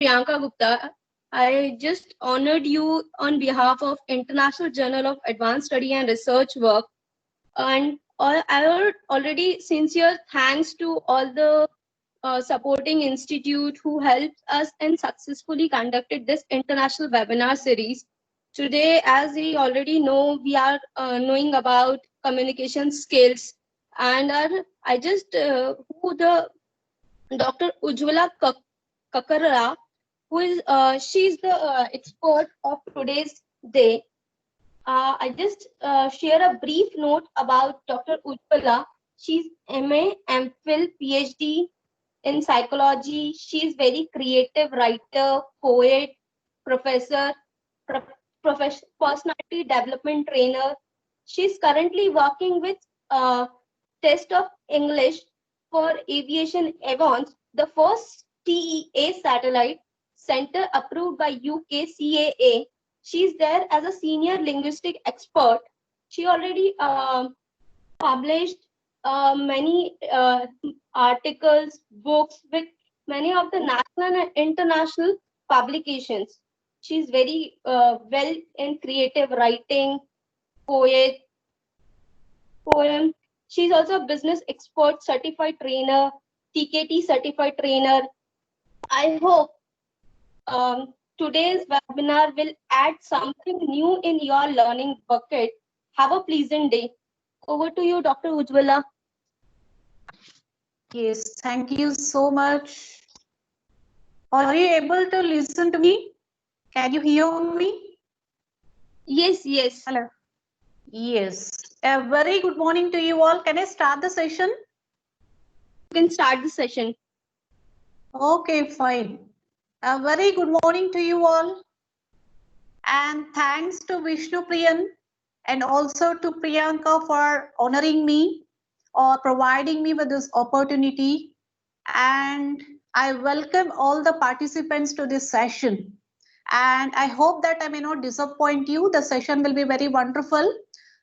Priyanka Gupta. I just honored you on behalf of International Journal of Advanced Study and Research Work. And I would already sincere thanks to all the supporting institute who helped us and successfully conducted this international webinar series. Today, as we already know, we are knowing about communication skills, and I just who the Dr. Ujjwala Kakarala, who is she's the expert of today's day. I just share a brief note about Dr. Ujjwala. She's MA, MPhil, PhD in psychology. She's very creative writer, poet, professor, personality development trainer. She's currently working with Test of English for Aviation Avance, the first TEA satellite center approved by UK CAA. She's there as a senior linguistic expert. She already published many articles, books with many of the national and international publications. She's very well in creative writing, poet, poem. She's also a business expert, certified trainer, TKT certified trainer. I hope today's webinar will add something new in your learning bucket. Have a pleasant day. Over to you, Dr. Ujjwala. Yes, thank you so much. Are you able to listen to me? Can you hear me? Yes, yes. Hello. Yes. A very good morning to you all. Can I start the session? You can start the session. Okay, fine. A very good morning to you all. And thanks to Vishnu Priyan and also to Priyanka for honoring me or providing me with this opportunity. And I welcome all the participants to this session. And I hope that I may not disappoint you. The session will be very wonderful.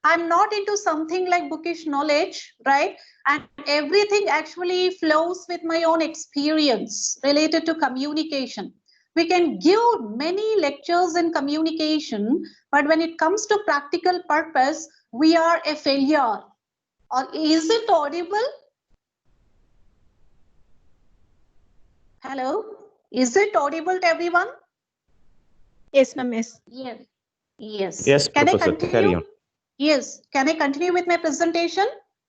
I'm not into something like bookish knowledge, right? And everything actually flows with my own experience related to communication. We can give many lectures in communication, but when it comes to practical purpose, we are a failure. Or is it audible? Hello? Is it audible to everyone? Yes, ma'am. Yes. Yes. Yes. Yes, Can I Professor, continue? carry on. Yes. Can I continue with my presentation?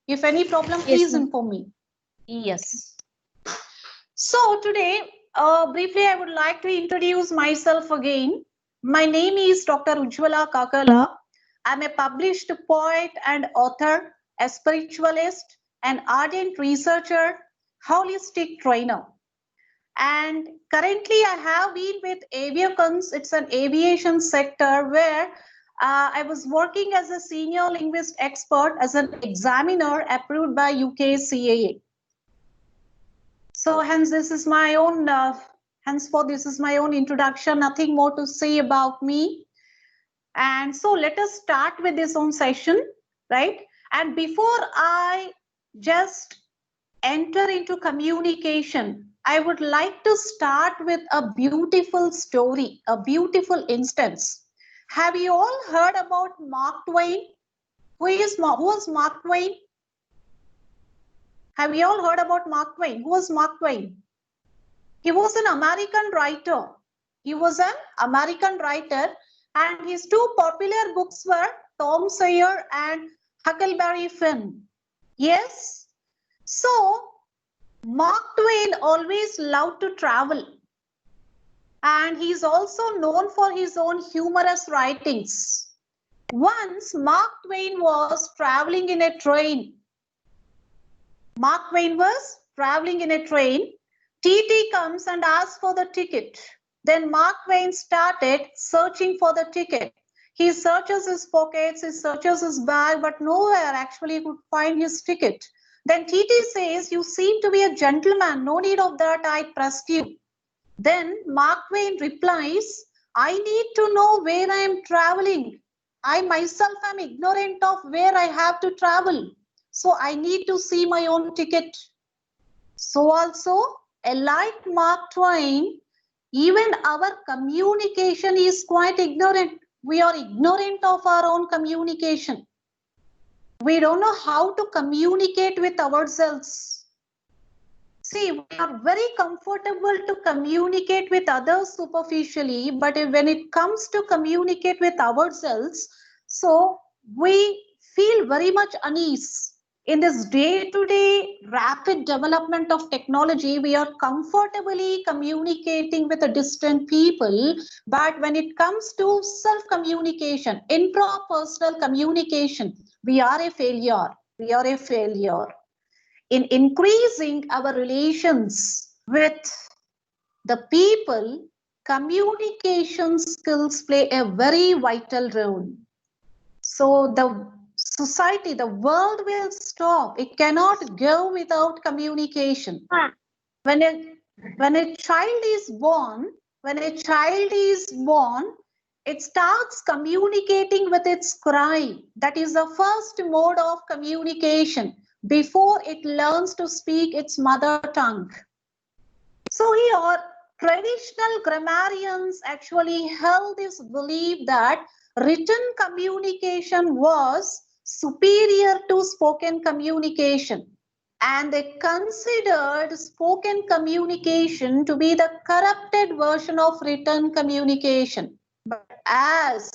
If any problem, Yes, please ma'am. inform me. Yes. So today, briefly, I would like to introduce myself again. My name is Dr. Ujjwala Kakala. I'm a published poet and author, a spiritualist, an ardent researcher, holistic trainer. And currently I have been with Aviacons. It's an aviation sector where I was working as a senior linguist expert as an examiner approved by UK CAA. So hence this is my own, henceforth this is my own introduction, nothing more to say about me. And so let us start with this own session, right? And before I just enter into communication, I would like to start with a beautiful story, a beautiful instance. Have you all heard about Mark Twain? Who was Mark Twain? Have you all heard about Mark Twain? Who was Mark Twain? He was an American writer. He was an American writer, and his two popular books were Tom Sawyer and Huckleberry Finn. Yes? So, Mark Twain always loved to travel, and he's also known for his own humorous writings. Once Mark Twain was traveling in a train. Mark Twain was traveling in a train. TT comes and asks for the ticket. Then Mark Twain started searching for the ticket. He searches his pockets, he searches his bag, but nowhere actually he could find his ticket. Then TT says, "You seem to be a gentleman. No need of that. I trust you." Then Mark Twain replies, "I need to know where I am traveling. I myself am ignorant of where I have to travel. So I need to see my own ticket." So also, like Mark Twain, Even our communication is quite ignorant. We are ignorant of our own communication. We don't know how to communicate with ourselves. See, we are very comfortable to communicate with others superficially, but when it comes to communicate with ourselves, so we feel very much unease. In this day-to-day rapid development of technology, we are comfortably communicating with distant people, but when it comes to self-communication, intrapersonal communication, we are a failure. We are a failure. In increasing our relations with the people, communication skills play a very vital role. So the society, the world will stop. It cannot go without communication. When a child is born, it starts communicating with its cry. That is the first mode of communication before it learns to speak its mother tongue. So here, traditional grammarians actually held this belief that written communication was superior to spoken communication, and they considered spoken communication to be the corrupted version of written communication. But as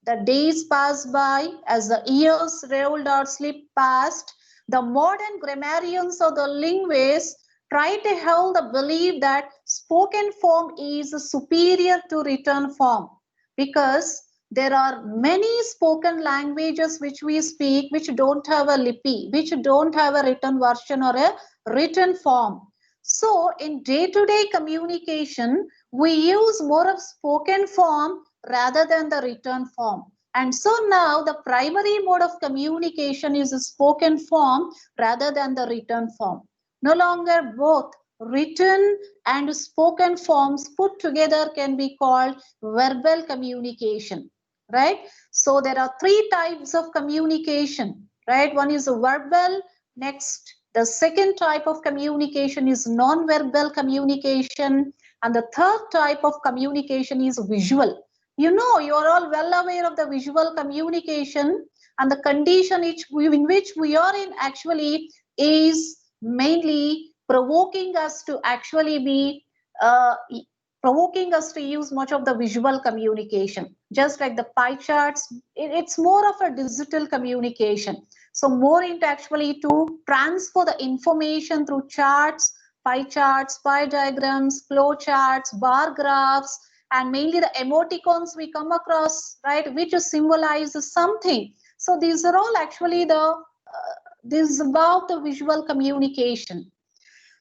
the days passed by, as the years rolled or slipped past, the modern grammarians or the linguists try to hold the belief that spoken form is superior to written form, because there are many spoken languages which we speak which don't have a lipi, which don't have a written version or a written form. So in day-to-day communication, we use more of spoken form rather than the written form. And so now the primary mode of communication is a spoken form rather than the written form. No longer both written and spoken forms put together can be called verbal communication, right? So there are three types of communication, right? One is verbal. Next, the second type of communication is non-verbal communication. And the third type of communication is visual. You know, you are all well aware of the visual communication, and the condition in which we are in actually is mainly provoking us to actually be provoking us to use much of the visual communication. Just like the pie charts, it's more of a digital communication. So more into actually to transfer the information through charts, pie diagrams, flow charts, bar graphs, and mainly the emoticons we come across, right, which symbolizes something. So these are all actually this is about the visual communication.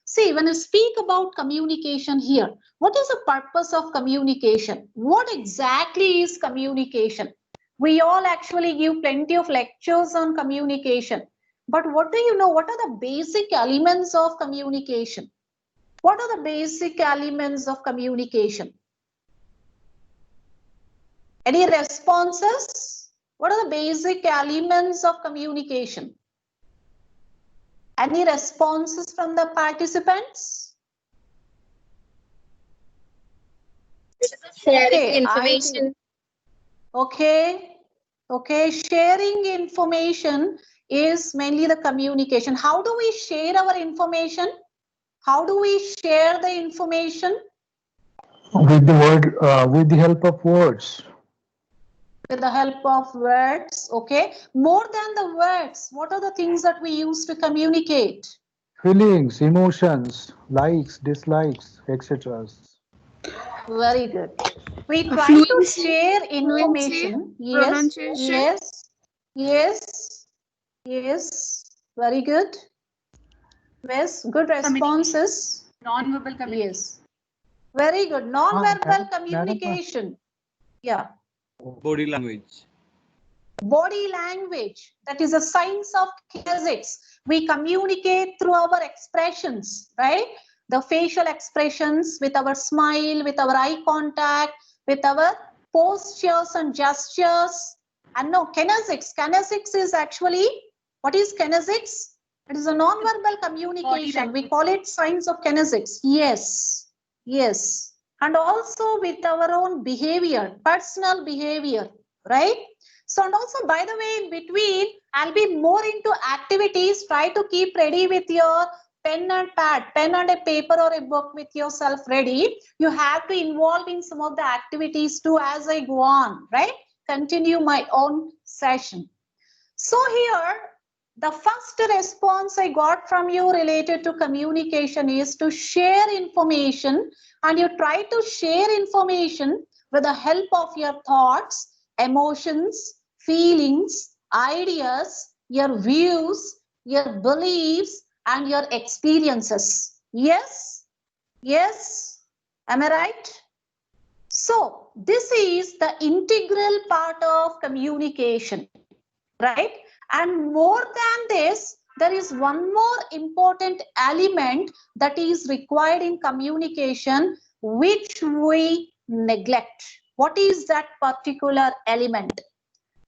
See, when I speak about communication here, what is the purpose of communication? What exactly is communication? We all actually give plenty of lectures on communication. But what do you know? What are the basic elements of communication? What are the basic elements of communication? Any responses? What are the basic elements of communication? Any responses from the participants? Sharing information. Okay, sharing information is mainly the communication. How do we share our information? How do we share the information? With the word, with the help of words. With the help of words, okay. More than the words, what are the things that we use to communicate? Feelings, emotions, likes, dislikes, etc. Very good. We try to share information. Yes. Very good. Yes, good responses. Non-verbal communication. Yes. Very good. Non-verbal communication. Yeah. Body language. Body language. That is a science of kinesics. We communicate through our expressions, right? The facial expressions, with our smile, with our eye contact, with our postures and gestures. And no, kinesics. Kinesics is actually, what is kinesics? It is a non-verbal communication. We call it science of kinesics. Yes. and also with our own behavior, personal behavior, right? So, and also, by the way, in between, I'll be more into activities. Try to keep ready with your pen and pad, pen and a paper or a book with yourself ready. You have to involve in some of the activities too as I go on, right? Continue my own session. So here, the first response I got from you related to communication is to share information, and you try to share information with the help of your thoughts, emotions, feelings, ideas, your views, your beliefs, and your experiences. Yes? Yes? Am I right? So, this is the integral part of communication, right? And more than this, there is one more important element that is required in communication, which we neglect. What is that particular element?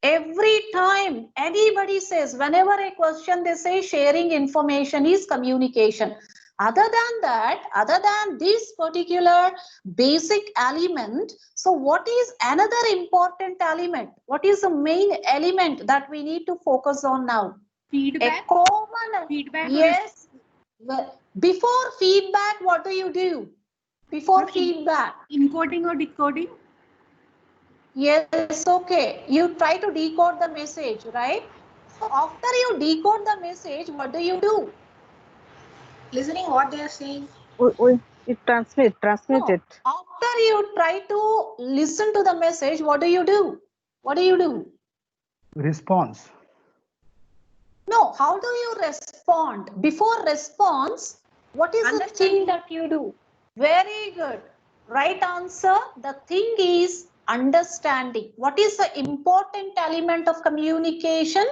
Every time anybody says, whenever a question they say sharing information is communication. Other than that, other than this particular basic element, so what is another important element? What is the main element that we need to focus on now? Feedback. A common, Feedback. yes. Before feedback, what do you do? Before Not feedback. Encoding or decoding? Yes, okay. You try to decode the message, right? So after you decode the message, what do you do? Listening what they are saying. It transmit No. it. After you try to listen to the message, what do you do? What do you do? Response. No, how do you respond? Before response, what is the thing that you do? Very good. Right answer. The thing is understanding. What is the important element of communication?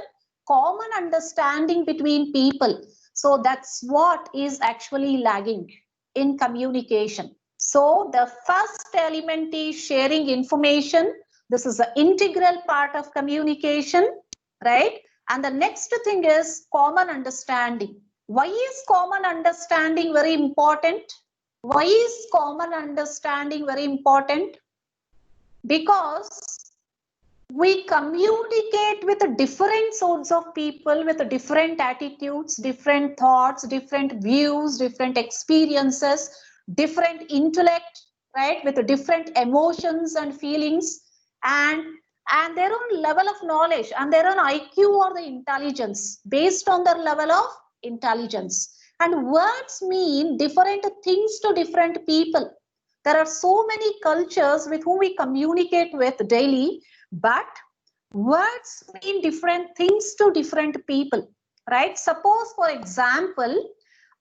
Common understanding between people. So that's what is actually lagging in communication. So the first element is sharing information. This is the integral part of communication, right? And the next thing is common understanding. Why is common understanding very important? Why is common understanding very important? Because we communicate with different sorts of people with different attitudes, different thoughts, different views, different experiences, different intellect, right? With different emotions and feelings, and their own level of knowledge and their own IQ or the intelligence based on their level of intelligence. And words mean different things to different people. There are so many cultures with whom we communicate with daily, but words mean different things to different people, right? Suppose, for example,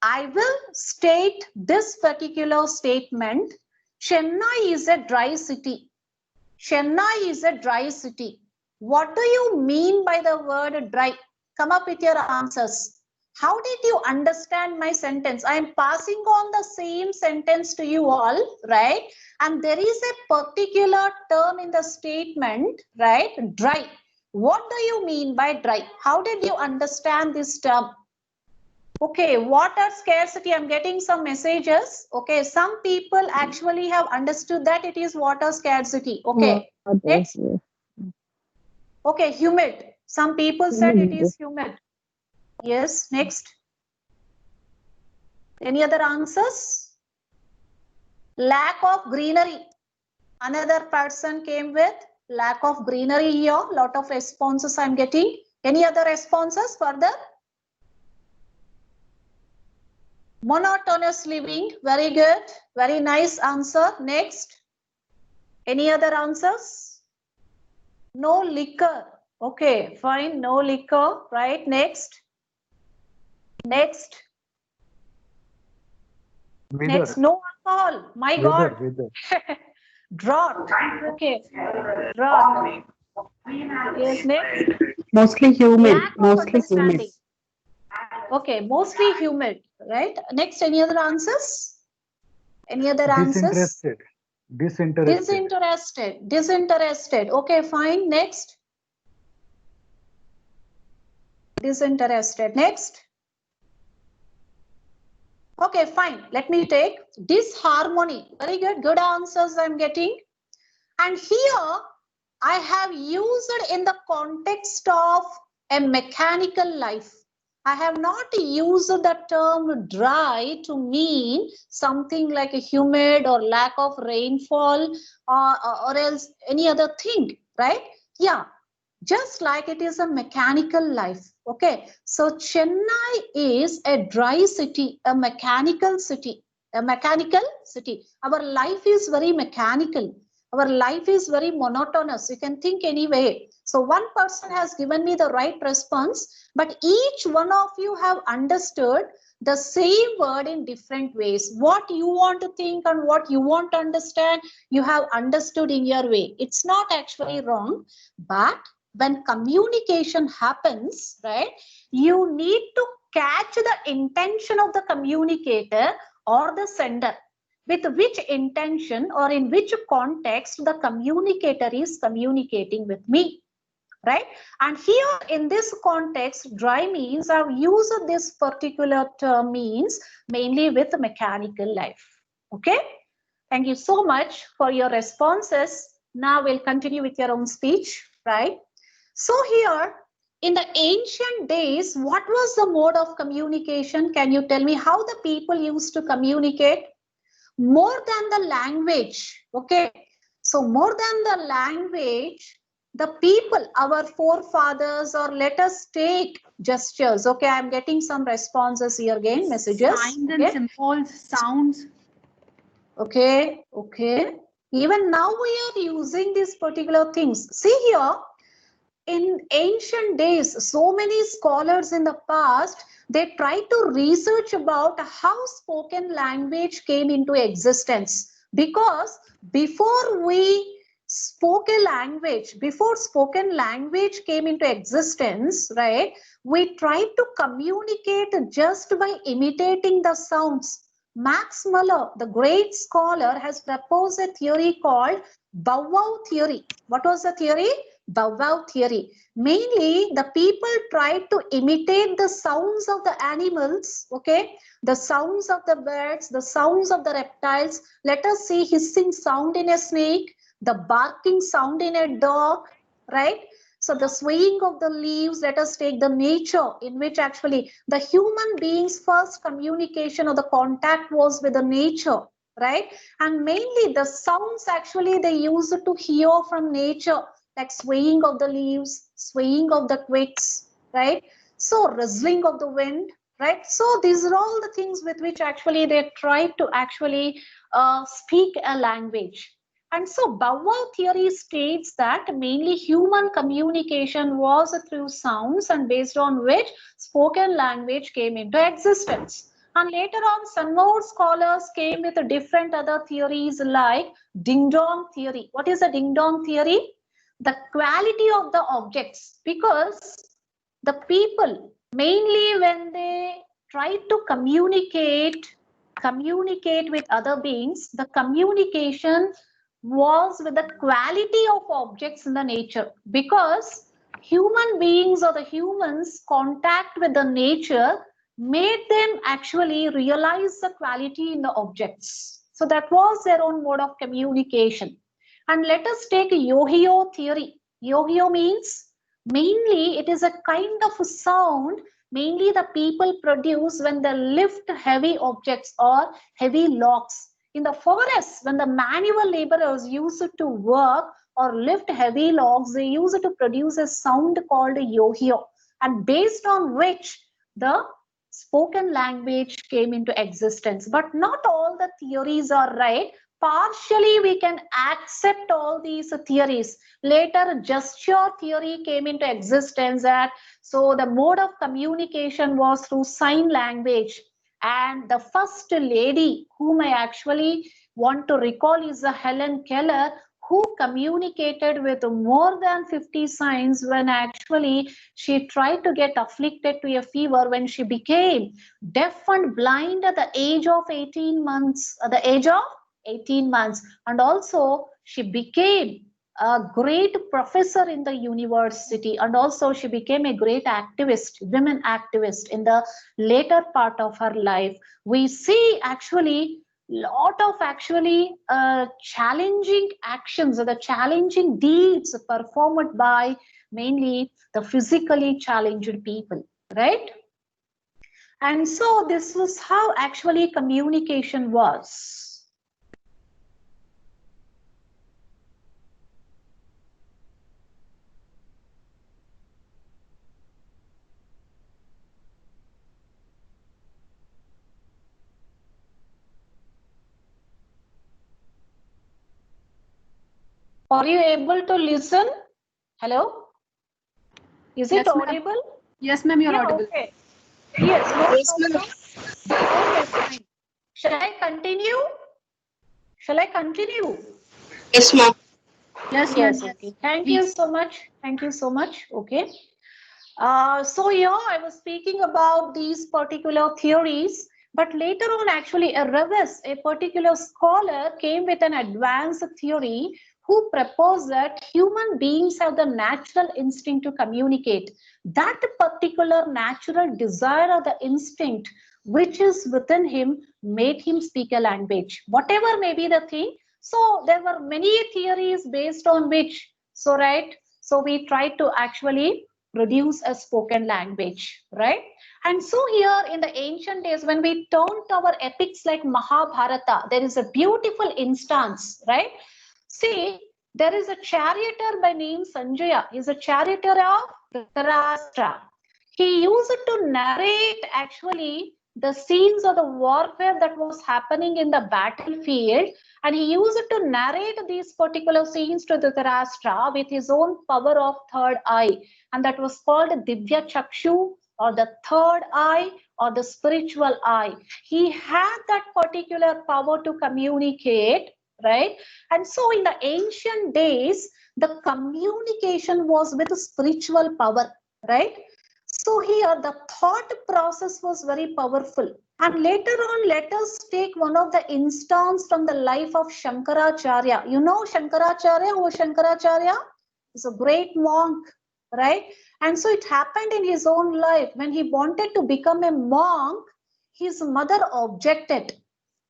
I will state this particular statement: Chennai is a dry city. Chennai is a dry city. What do you mean by the word dry? Come up with your answers. How did you understand my sentence? I am passing on the same sentence to you all, right? And there is a particular term in the statement, right? Dry. What do you mean by dry? How did you understand this term? Okay, water scarcity. I'm getting some messages. Okay, some people actually have understood that it is water scarcity. Okay, next. Okay, humid. Some people said it is humid. Yes, next. Any other answers? Lack of greenery. Another person came with lack of greenery here. Lot of responses I'm getting. Any other responses further? Monotonous living. Very good. Very nice answer. Next. Any other answers? No liquor. Okay, fine. No liquor. Right. Next. Next. Weather. Next. No alcohol. My God. Weather. Drought. Okay. Drought. Yes. Next. Mostly humid. Lack of Mostly understanding. humid. Okay. Mostly humid. Right. Next. Any other answers? Any other answers? Disinterested. Disinterested. Okay, fine. Next. Disinterested. Next. Okay, fine. Let me take disharmony. Very good. Good answers I'm getting. And here I have used in the context of a mechanical life. I have not used the term dry to mean something like a humid or lack of rainfall or else any other thing, right? Yeah, just like it is a mechanical life. Okay, so Chennai is a dry city, a mechanical city, a mechanical city. Our life is very mechanical. Our life is very monotonous. You can think anyway. So one person has given me the right response, but each one of you have understood the same word in different ways. What you want to think and what you want to understand, you have understood in your way. It's not actually wrong, but when communication happens, right, you need to catch the intention of the communicator or the sender, with which intention or in which context the communicator is communicating with me, right? And here in this context, dry means I've used this particular term means mainly with mechanical life. Okay, thank you so much for your responses. Now we'll continue with your own speech, right? So here in the ancient days, what was the mode of communication? Can you tell me how the people used to communicate? More than the language, okay? So more than the language, the people, our forefathers, or let us take gestures. Okay, I'm getting some responses here again, messages. Signs and Okay, symbols, sounds. okay, okay. Even now we are using these particular things. See here, in ancient days, so many scholars in the past, they tried to research about how spoken language came into existence, because before spoken language came into existence, right, we tried to communicate just by imitating the sounds. Max Muller, the great scholar, has proposed a theory called bow wow theory. What was the theory? Bow wow theory. Mainly, the people tried to imitate the sounds of the animals, okay, the sounds of the birds, the sounds of the reptiles. Let us see hissing sound in a snake, the barking sound in a dog, right? So the swaying of the leaves, let us take the nature in which actually the human beings' first communication or the contact was with the nature, right? And mainly the sounds actually they used to hear from nature, like swaying of the leaves, swaying of the twigs, right? So rustling of the wind, right? So these are all the things with which actually they try to actually speak a language. And so bow wow theory states that mainly human communication was through sounds, and based on which spoken language came into existence. And later on, some more scholars came with different other theories like ding dong theory. What is a ding dong theory? The quality of the objects, because the people mainly when they try to communicate with other beings, the communication was with the quality of objects in the nature, because human beings or the humans contact with the nature made them actually realize the quality in the objects. So that was their own mode of communication. And let us take Yo-Yo theory. Yo-Yo means mainly it is a kind of a sound mainly the people produce when they lift heavy objects or heavy logs. In the forest, when the manual laborers used to work or lift heavy logs, they used to produce a sound called yo-yo, and based on which the spoken language came into existence. But not all the theories are right. Partially we can accept all these theories. Later gesture theory came into existence, that so the mode of communication was through sign language. And the first lady whom I actually want to recall is Helen Keller, who communicated with more than 50 signs when actually she tried to get afflicted to a fever when she became deaf and blind at the age of 18 months, and also she became a great professor in the university, and also she became a great activist, women activist in the later part of her life. We see actually lot of actually challenging actions or the challenging deeds performed by mainly the physically challenged people, right? And so this was how actually communication was. Are you able to listen? Hello? Is it Yes, ma'am. audible? Yes, ma'am, you're Yeah, audible. okay. Yes, no Yes, ma'am. problem. Okay, fine. Shall I continue? Shall I continue? Yes, ma'am. Yes, ma'am. Yes, okay. Thank you Please. so much. Thank you so much. Okay. So here I was speaking about these particular theories, but later on actually Reves, a particular scholar, came with an advanced theory who proposed that human beings have the natural instinct to communicate. That particular natural desire or the instinct which is within him made him speak a language, whatever may be the thing. So there were many theories based on which, so right, so we tried to actually produce a spoken language, right? And so here in the ancient days, when we turn to our epics like Mahabharata, there is a beautiful instance, right? See, there is a charioteer by name Sanjaya. He is a charioteer of Dhritarashtra. He used to narrate actually the scenes of the warfare that was happening in the battlefield, and he used to narrate these particular scenes to Dhritarashtra with his own power of third eye, and that was called Divya Chakshu, or the third eye, or the spiritual eye. He had that particular power to communicate, right? And so in the ancient days, the communication was with spiritual power, right? So here the thought process was very powerful. And later on, let us take one of the instance from the life of Shankaracharya. You know Shankaracharya? Who was Shankaracharya? He's a great monk, right? And so it happened in his own life. When he wanted to become a monk, his mother objected.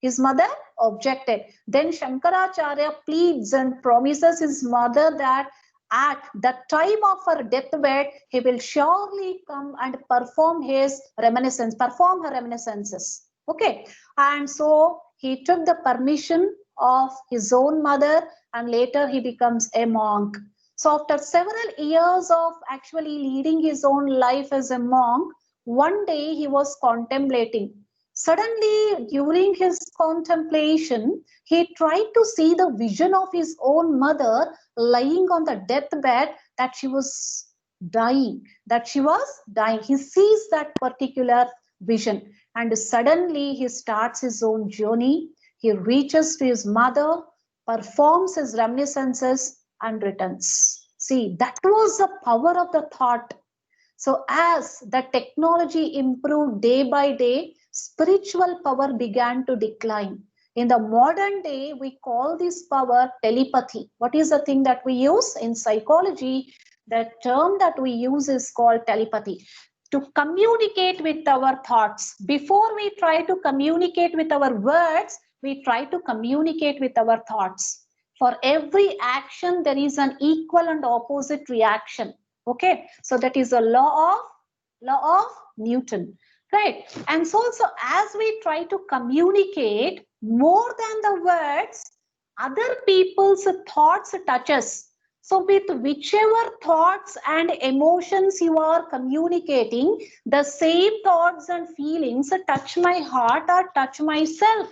His mother objected. Then Shankaracharya pleads and promises his mother that at the time of her deathbed, he will surely come and perform her reminiscences. Okay. And so he took the permission of his own mother, and later he becomes a monk. So after several years of actually leading his own life as a monk, one day he was contemplating. Suddenly, during his contemplation, he tried to see the vision of his own mother lying on the deathbed, that she was dying, He sees that particular vision, and suddenly he starts his own journey. He reaches to his mother, performs his reminiscences, and returns. See, that was the power of the thought. So as the technology improved day by day, spiritual power began to decline. In the modern day, we call this power telepathy. What is the thing that we use in psychology? The term that we use is called telepathy. To communicate with our thoughts. Before we try to communicate with our words, we try to communicate with our thoughts. For every action, there is an equal and opposite reaction. Okay, so that is a law of Newton, right? And so as we try to communicate more than the words, other people's thoughts touch us. So with whichever thoughts and emotions you are communicating, the same thoughts and feelings touch my heart or touch myself.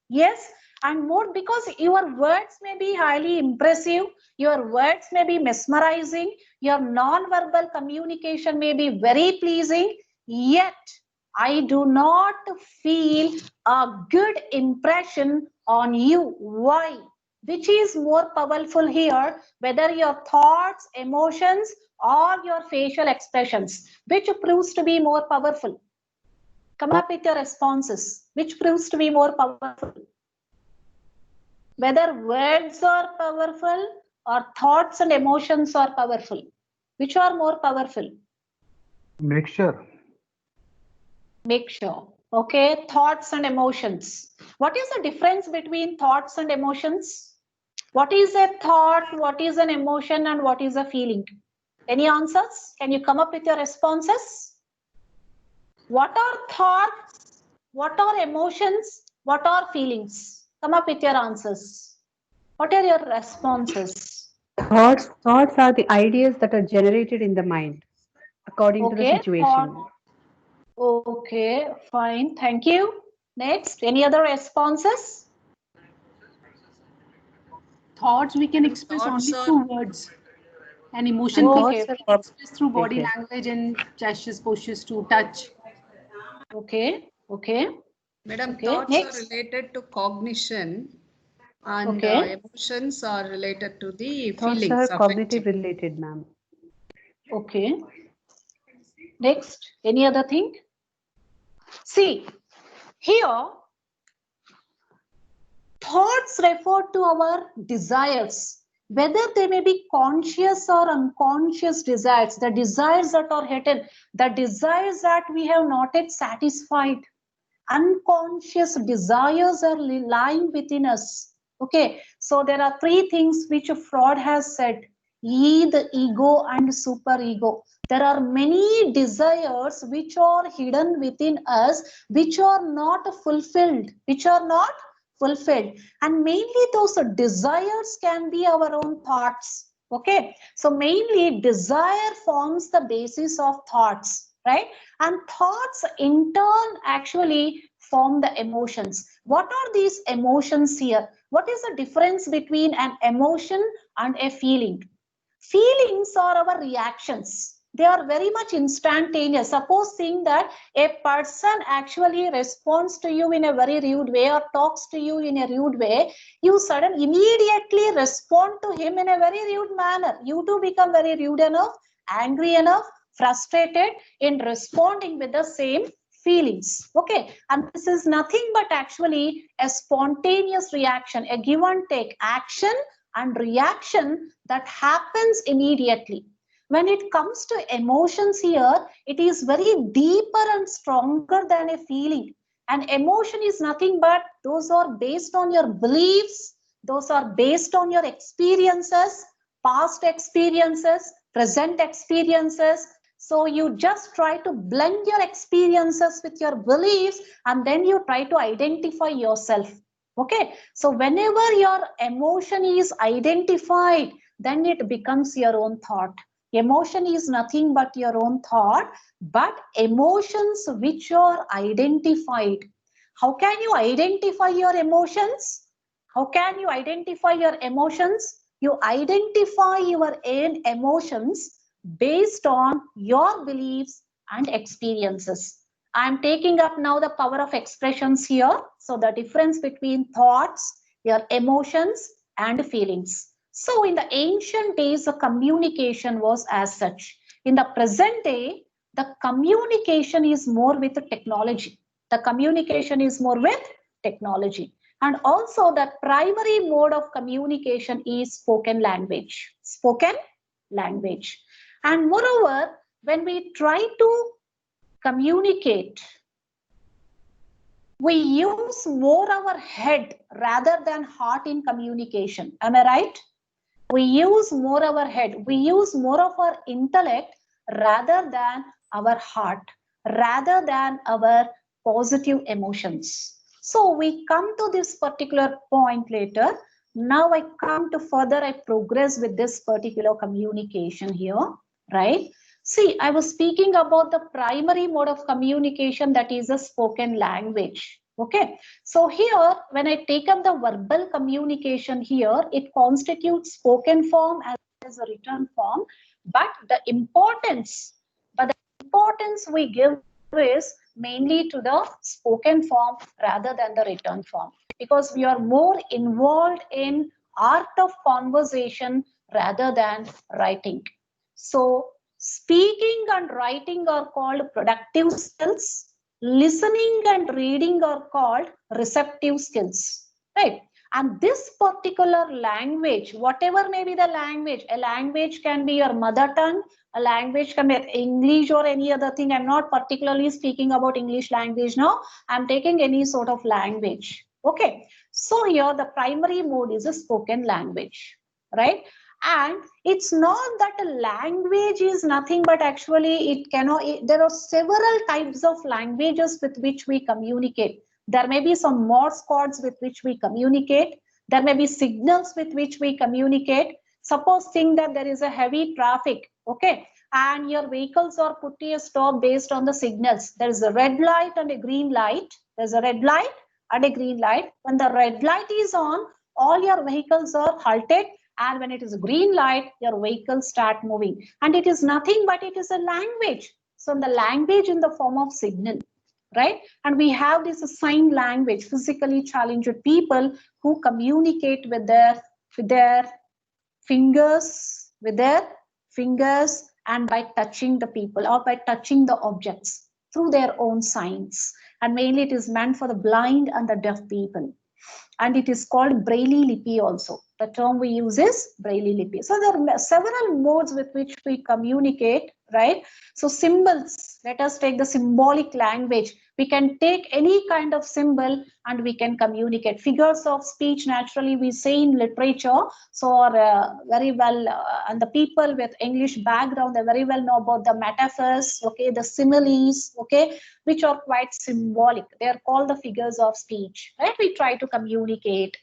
Yes, and more because your words may be highly impressive, your words may be mesmerizing, your non-verbal communication may be very pleasing, yet I do not feel a good impression on you. Why? Which is more powerful here, whether your thoughts, emotions, or your facial expressions? Which proves to be more powerful? Come up with your responses. Which proves to be more powerful? Whether words are powerful or thoughts and emotions are powerful? Which are more powerful? Mixture. Mixture. Okay, thoughts and emotions. What is the difference between thoughts and emotions? What is a thought, what is an emotion, and what is a feeling? Any answers? Can you come up with your responses? What are thoughts? What are emotions? What are feelings? Come up with your answers. What are your responses? Thoughts are the ideas that are generated in the mind according to the Okay, situation. Okay, fine. Thank you. Next, any other responses? Thoughts we can express only through words. And emotion we Okay, can express through body language and gestures, postures to touch. okay, okay. Madam, Okay, thoughts next. are related to cognition and Okay. emotions are related to the Thoughts feelings. are cognitive related, ma'am. Okay. Next, any other thing? See, here, thoughts refer to our desires, whether they may be conscious or unconscious desires, the desires that are hidden, the desires that we have not yet satisfied. Unconscious desires are lying within us. Okay, so there are three things which Freud has said: the ego and superego. There are many desires which are hidden within us, which are not fulfilled, and mainly those desires can be our own thoughts. Okay, so mainly desire forms the basis of thoughts, right? And thoughts in turn actually form the emotions. What are these emotions here? What is the difference between an emotion and a feeling? Feelings are our reactions. They are very much instantaneous. Suppose seeing that a person actually responds to you in a very rude way or talks to you in a rude way, you suddenly immediately respond to him in a very rude manner. You too become very rude enough, angry enough, frustrated in responding with the same feelings. Okay, and this is nothing but actually a spontaneous reaction, a give and take action and reaction that happens immediately. When it comes to emotions here, it is very deeper and stronger than a feeling. An emotion is nothing but those are based on your beliefs, those are based on your experiences, past experiences, present experiences. So you just try to blend your experiences with your beliefs and then you try to identify yourself. Okay, so whenever your emotion is identified, then it becomes your own thought. Emotion is nothing but your own thought, but emotions which are identified. How can you identify your emotions? How can you identify your emotions? You identify your own emotions based on your beliefs and experiences. I'm taking up now the power of expressions here. So the difference between thoughts, your emotions and feelings. So in the ancient days, the communication was as such. In the present day, the communication is more with technology. The communication is more with technology. And also the primary mode of communication is spoken language. Spoken language. And moreover, when we try to communicate, we use more our head rather than heart in communication. Am I right? We use more our head. We use more of our intellect rather than our heart, rather than our positive emotions. So we come to this particular point later. Now I come to further, I progress with this particular communication here, right? See, I was speaking about the primary mode of communication, that is a spoken language. Okay, so here when I take up the verbal communication here, it constitutes spoken form as a written form, but the importance we give is mainly to the spoken form rather than the written form, because we are more involved in art of conversation rather than writing. So speaking and writing are called productive skills. Listening and reading are called receptive skills, right? And this particular language, whatever may be the language, a language can be your mother tongue, a language can be English or any other thing. I'm not particularly speaking about English language now. I'm taking any sort of language. Okay. So here the primary mode is a spoken language, right? And it's not that a language is nothing, but actually it cannot, there are several types of languages with which we communicate. There may be some Morse codes with which we communicate. There may be signals with which we communicate. Suppose think that there is a heavy traffic, okay, and your vehicles are put to a stop based on the signals. There is a red light and a green light. There's a red light and a green light. When the red light is on, all your vehicles are halted. And when it is a green light, your vehicles start moving. And it is nothing but it is a language. So the language in the form of signal, right? And we have this sign language, physically challenged people who communicate with their fingers, and by touching the people or by touching the objects through their own signs. And mainly it is meant for the blind and the deaf people. And it is called Braille Lipi also. The term we use is Braille Lipi. So there are several modes with which we communicate, right? So symbols, let us take the symbolic language. We can take any kind of symbol and we can communicate. Figures of speech, naturally we say in literature, so are very well, and the people with English background, they very well know about the metaphors, okay, the similes, okay, which are quite symbolic. They are called the figures of speech, right? We try to communicate.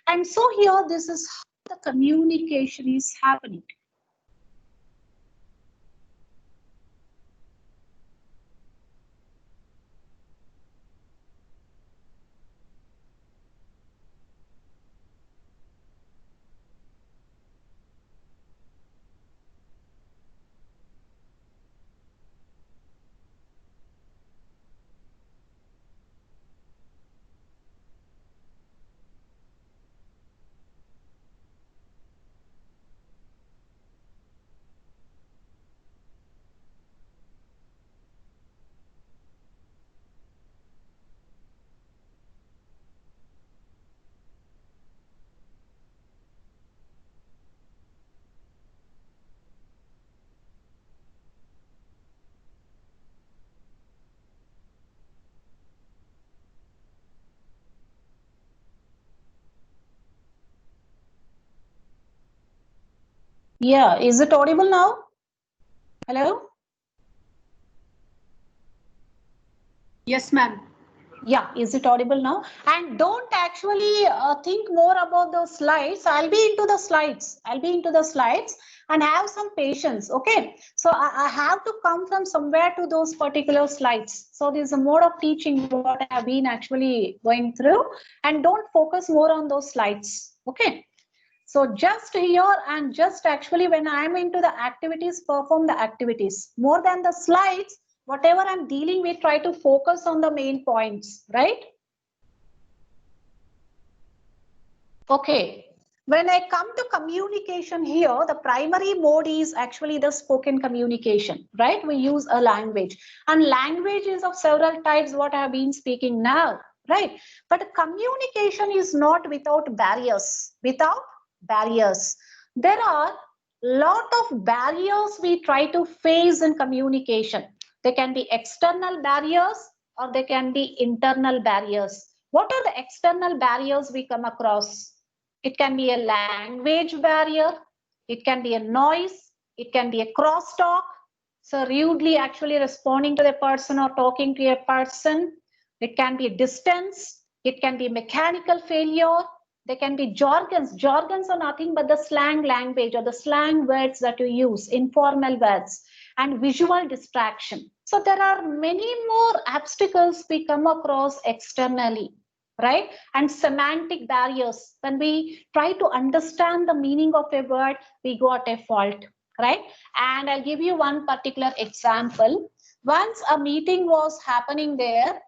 And so here, this is how the communication is happening. Yeah, is it audible now? Hello? Yes, ma'am. Yeah, is it audible now? And don't actually think more about those slides. I'll be into the slides. And have some patience, okay? So I have to come from somewhere to those particular slides. So there's a mode of teaching what I have been actually going through, and don't focus more on those slides, okay? So just here and just actually when I'm into the activities, perform the activities. More than the slides, whatever I'm dealing with, try to focus on the main points, right? Okay. When I come to communication here, the primary mode is actually the spoken communication, right? We use a language, and language is of several types, what I have been speaking now, right? But communication is not without barriers, There are lot of barriers we try to face in communication. They can be external barriers or they can be internal barriers. What are the external barriers we come across? It can be a language barrier, it can be a noise, it can be a crosstalk, so rudely actually responding to the person or talking to a person. It can be distance, it can be mechanical failure, there can be jargons. Jargons are nothing but the slang language or the slang words that you use, informal words, and visual distraction. So there are many more obstacles we come across externally, right? And semantic barriers. When we try to understand the meaning of a word, we got a fault, right? And I'll give you one particular example. Once a meeting was happening there,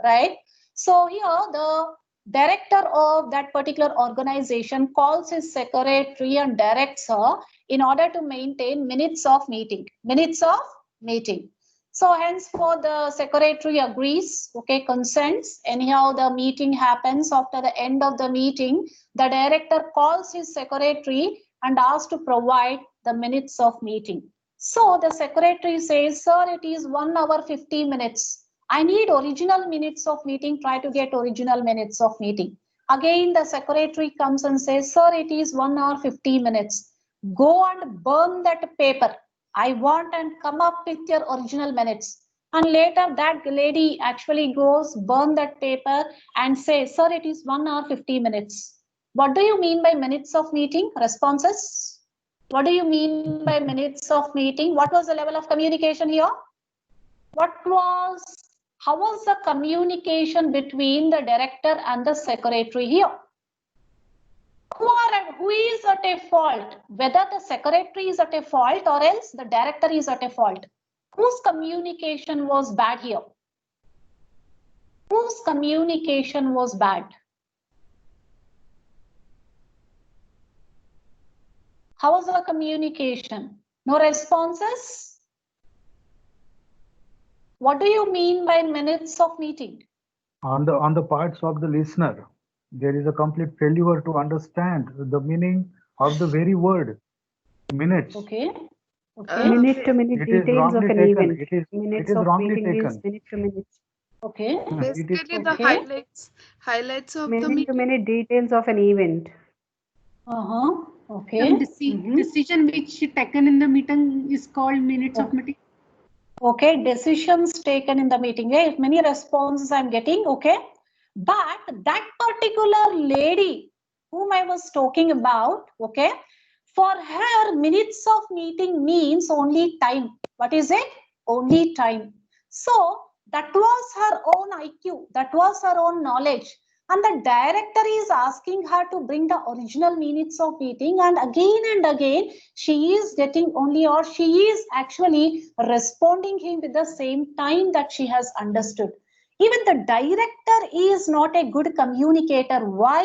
right? So here the director of that particular organization calls his secretary and directs her in order to maintain minutes of meeting. So henceforth the secretary agrees, okay, consents. Anyhow, the meeting happens. After the end of the meeting, the director calls his secretary and asks to provide the minutes of meeting. So the secretary says, sir, it is 1 hour 50 minutes. I need original minutes of meeting. Try to get original minutes of meeting. Again, the secretary comes and says, sir, it is 1 hour 50 minutes. Go and burn that paper. I want and come up with your original minutes. And later that lady actually goes, burn that paper and says, sir, it is 1 hour 50 minutes. What do you mean by minutes of meeting? Responses? What do you mean by minutes of meeting? What was the level of communication here? How was the communication between the director and the secretary here? Who is at a fault? Whether the secretary is at a fault or else the director is at a fault. Whose communication was bad here? Whose communication was bad? How was the communication? No responses? What do you mean by minutes of meeting? On the parts of the listener, there is a complete failure to understand the meaning of the very word minutes. Okay. Minute to minute It is details of wrongly an taken. event. It Minutes is of wrongly meeting means taken. minute to minute. Okay. It is Basically, the Okay. highlights of the Minute to meeting. minute details of an event. Okay. Some Mhm. decision which taken in the meeting is called minutes of meeting. Okay, decisions taken in the meeting. Yeah, many responses I'm getting. Okay, but that particular lady whom I was talking about, okay, for her minutes of meeting means only time. What is it? Only time. So that was her own IQ. That was her own knowledge. And the director is asking her to bring the original minutes of meeting, and again she is getting only, or she is actually responding him with the same time that she has understood. Even the director is not a good communicator. Why?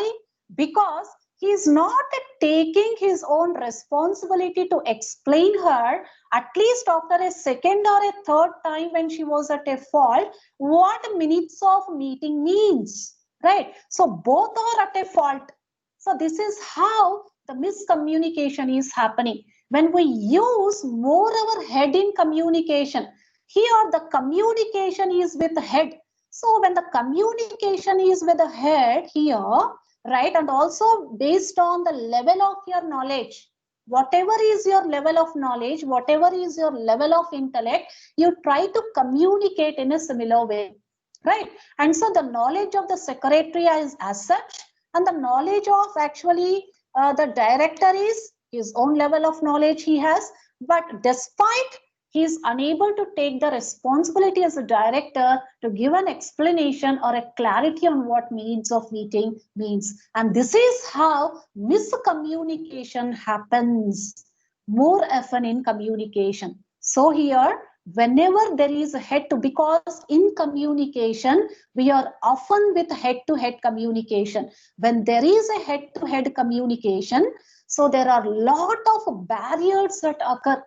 Because he is not taking his own responsibility to explain her, at least after a second or a third time when she was at a fault, what minutes of meeting means. Right? So both are at a fault. So this is how the miscommunication is happening. When we use more our head in communication, here the communication is with the head. So when the communication is with the head here, right, and also based on the level of your knowledge, whatever is your level of knowledge, whatever is your level of intellect, you try to communicate in a similar way. Right. And so the knowledge of the secretary is as such, and the knowledge of actually the director is his own level of knowledge he has. But despite he is unable to take the responsibility as a director to give an explanation or a clarity on what means of meeting means. And this is how miscommunication happens more often in communication. So here, whenever there is a head to, because in communication we are often with head to head communication. When there is a head to head communication, so there are a lot of barriers that occur.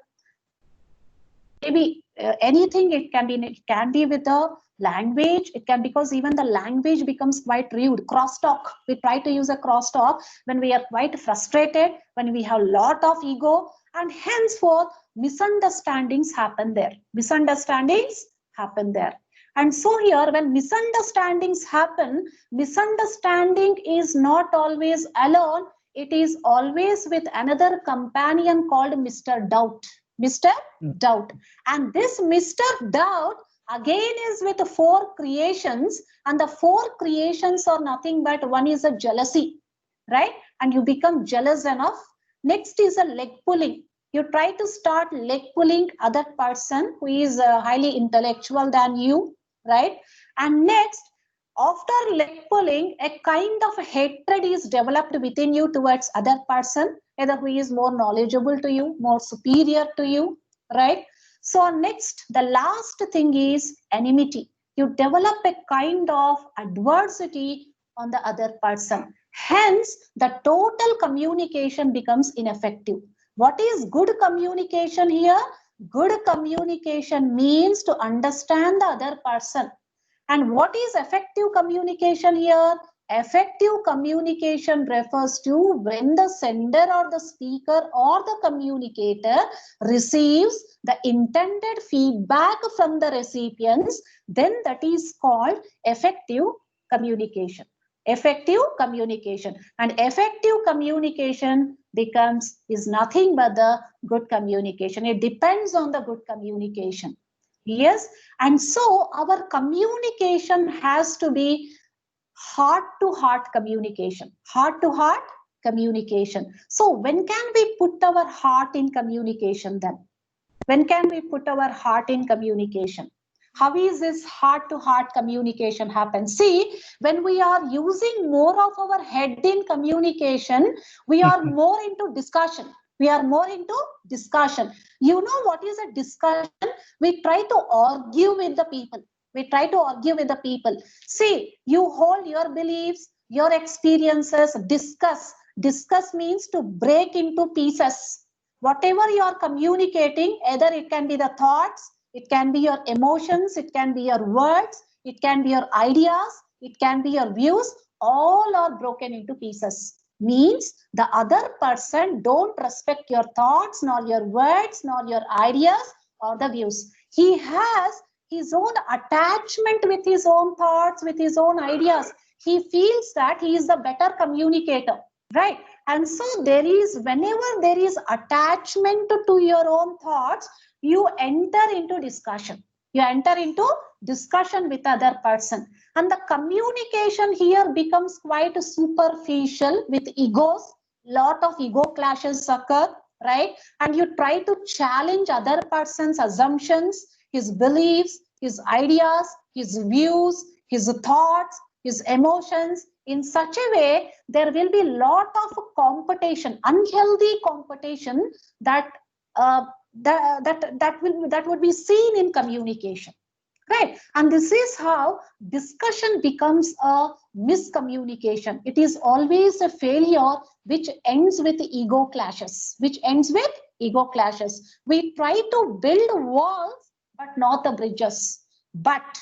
Maybe anything, it can be with the language, it can, because even the language becomes quite rude. Crosstalk, we try to use a crosstalk when we are quite frustrated, when we have a lot of ego, and henceforth misunderstandings happen there. And so here, when misunderstandings happen, misunderstanding is not always alone, it is always with another companion called Mr. Doubt. Mr. Doubt. And this Mr. Doubt again is with 4 creations, and the 4 creations are nothing but, one is a jealousy, right? And you become jealous enough. Next is a leg pulling. You try to start leg pulling other person who is highly intellectual than you, right? And next, after leg pulling, a kind of hatred is developed within you towards other person, either who is more knowledgeable to you, more superior to you, right? So next, the last thing is enmity. You develop a kind of adversity on the other person. Hence, the total communication becomes ineffective. What is good communication here? Good communication means to understand the other person. And what is effective communication here? Effective communication refers to when the sender or the speaker or the communicator receives the intended feedback from the recipients, then that is called effective communication. Effective communication. And effective communication is nothing but the good communication. It depends on the good communication. Yes, and so our communication has to be heart-to-heart communication. Heart-to-heart communication. So when can we put our heart in communication then? When can we put our heart in communication? How is this heart-to-heart communication happen? See, when we are using more of our head in communication, we are more into discussion. We are more into discussion. You know what is a discussion? We try to argue with the people. We try to argue with the people. See, you hold your beliefs, your experiences, discuss. Discuss means to break into pieces. Whatever you are communicating, either it can be the thoughts, it can be your emotions, it can be your words, it can be your ideas, it can be your views, all are broken into pieces. Means the other person don't respect your thoughts, nor your words, nor your ideas or the views. He has his own attachment with his own thoughts, with his own ideas. He feels that he is the better communicator, right? And so there is, whenever there is attachment to your own thoughts, you enter into discussion. You enter into discussion with other person. And the communication here becomes quite superficial with egos. Lot of ego clashes occur, right? And you try to challenge other person's assumptions, his beliefs, his ideas, his views, his thoughts, his emotions. In such a way, there will be a lot of competition, unhealthy competition that would be seen in communication, right? And this is how discussion becomes a miscommunication. It is always a failure which ends with ego clashes. We try to build walls, but not the bridges. But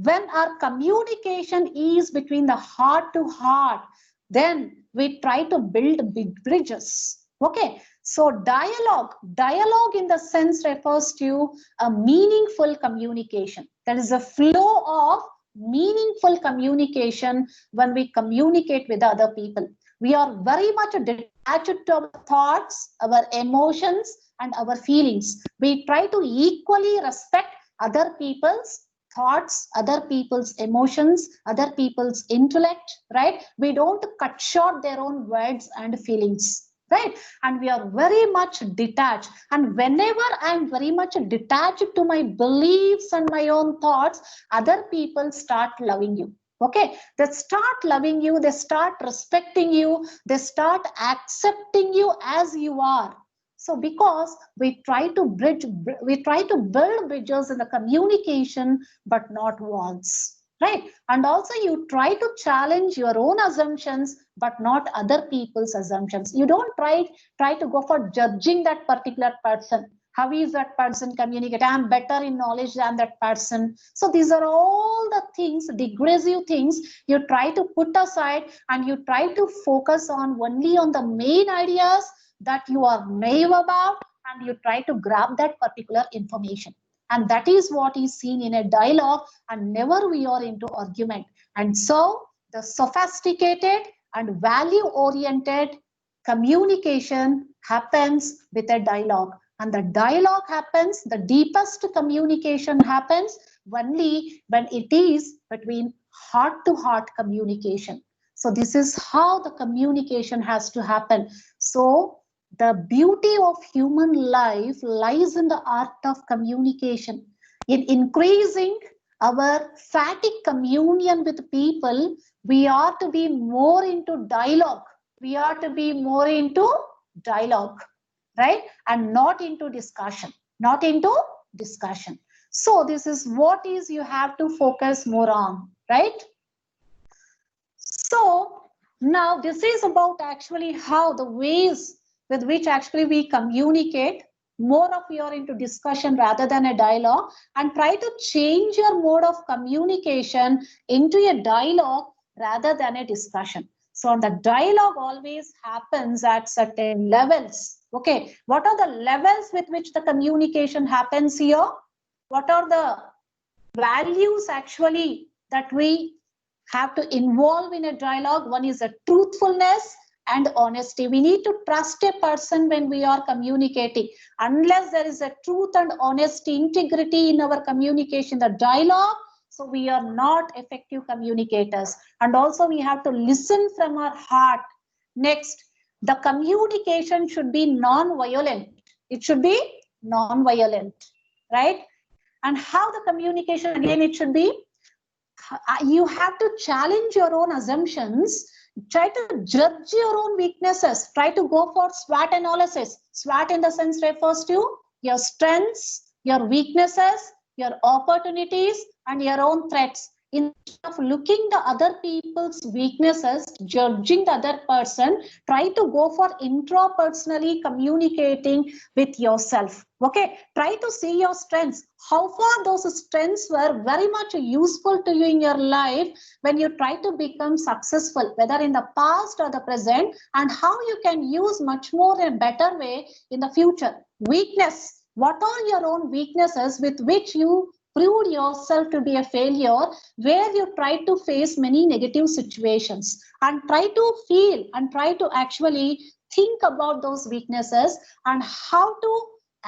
when our communication is between the heart to heart, then we try to build big bridges. Okay, so dialogue in the sense refers to a meaningful communication. There is a flow of meaningful communication when we communicate with other people. We are very much detached to our thoughts, our emotions, and our feelings. We try to equally respect other people's thoughts, other people's emotions, other people's intellect, right? We don't cut short their own words and feelings, right? And we are very much detached. And whenever I'm very much detached to my beliefs and my own thoughts, other people start loving you. Okay, they start loving you, they start respecting you, they start accepting you as you are. So because we try to build bridges in the communication, but not walls, right? And also you try to challenge your own assumptions, but not other people's assumptions. You don't try to go for judging that particular person. How is that person communicate? I'm better in knowledge than that person. So these are all the things, digressive things you try to put aside, and you try to focus on only on the main ideas that you are naive about, and you try to grab that particular information. And that is what is seen in a dialogue, and never we are into argument. And so the sophisticated and value-oriented communication happens with a dialogue. And the dialogue happens, the deepest communication happens only when it is between heart-to-heart communication. So this is how the communication has to happen. So the beauty of human life lies in the art of communication. In increasing our fatigue communion with people, we are to be more into dialogue. We are to be more into dialogue, right? And not into discussion, not into discussion. So this is what is you have to focus more on, right? So now this is about actually how the ways with which actually we communicate. more of you're into discussion rather than a dialogue, and try to change your mode of communication into a dialogue rather than a discussion. So the dialogue always happens at certain levels. Okay, what are the levels with which the communication happens here? What are the values actually that we have to involve in a dialogue? One is a truthfulness and honesty. We need to trust a person when we are communicating. Unless there is a truth and honesty, integrity in our communication, the dialogue, so we are not effective communicators. And also we have to listen from our heart. Next, the communication should be non-violent. It should be non-violent, right? And how the communication, again, it should be, you have to challenge your own assumptions, try to judge your own weaknesses, try to go for SWOT analysis. SWOT in the sense refers to your strengths, your weaknesses, your opportunities, and your own threats. Instead of looking the other people's weaknesses, judging the other person, try to go for intrapersonally communicating with yourself. Okay, try to see your strengths. How far those strengths were very much useful to you in your life when you try to become successful, whether in the past or the present, and how you can use much more in a better way in the future. Weakness. What are your own weaknesses with which you proved yourself to be a failure, where you try to face many negative situations, and try to feel and try to actually think about those weaknesses and how to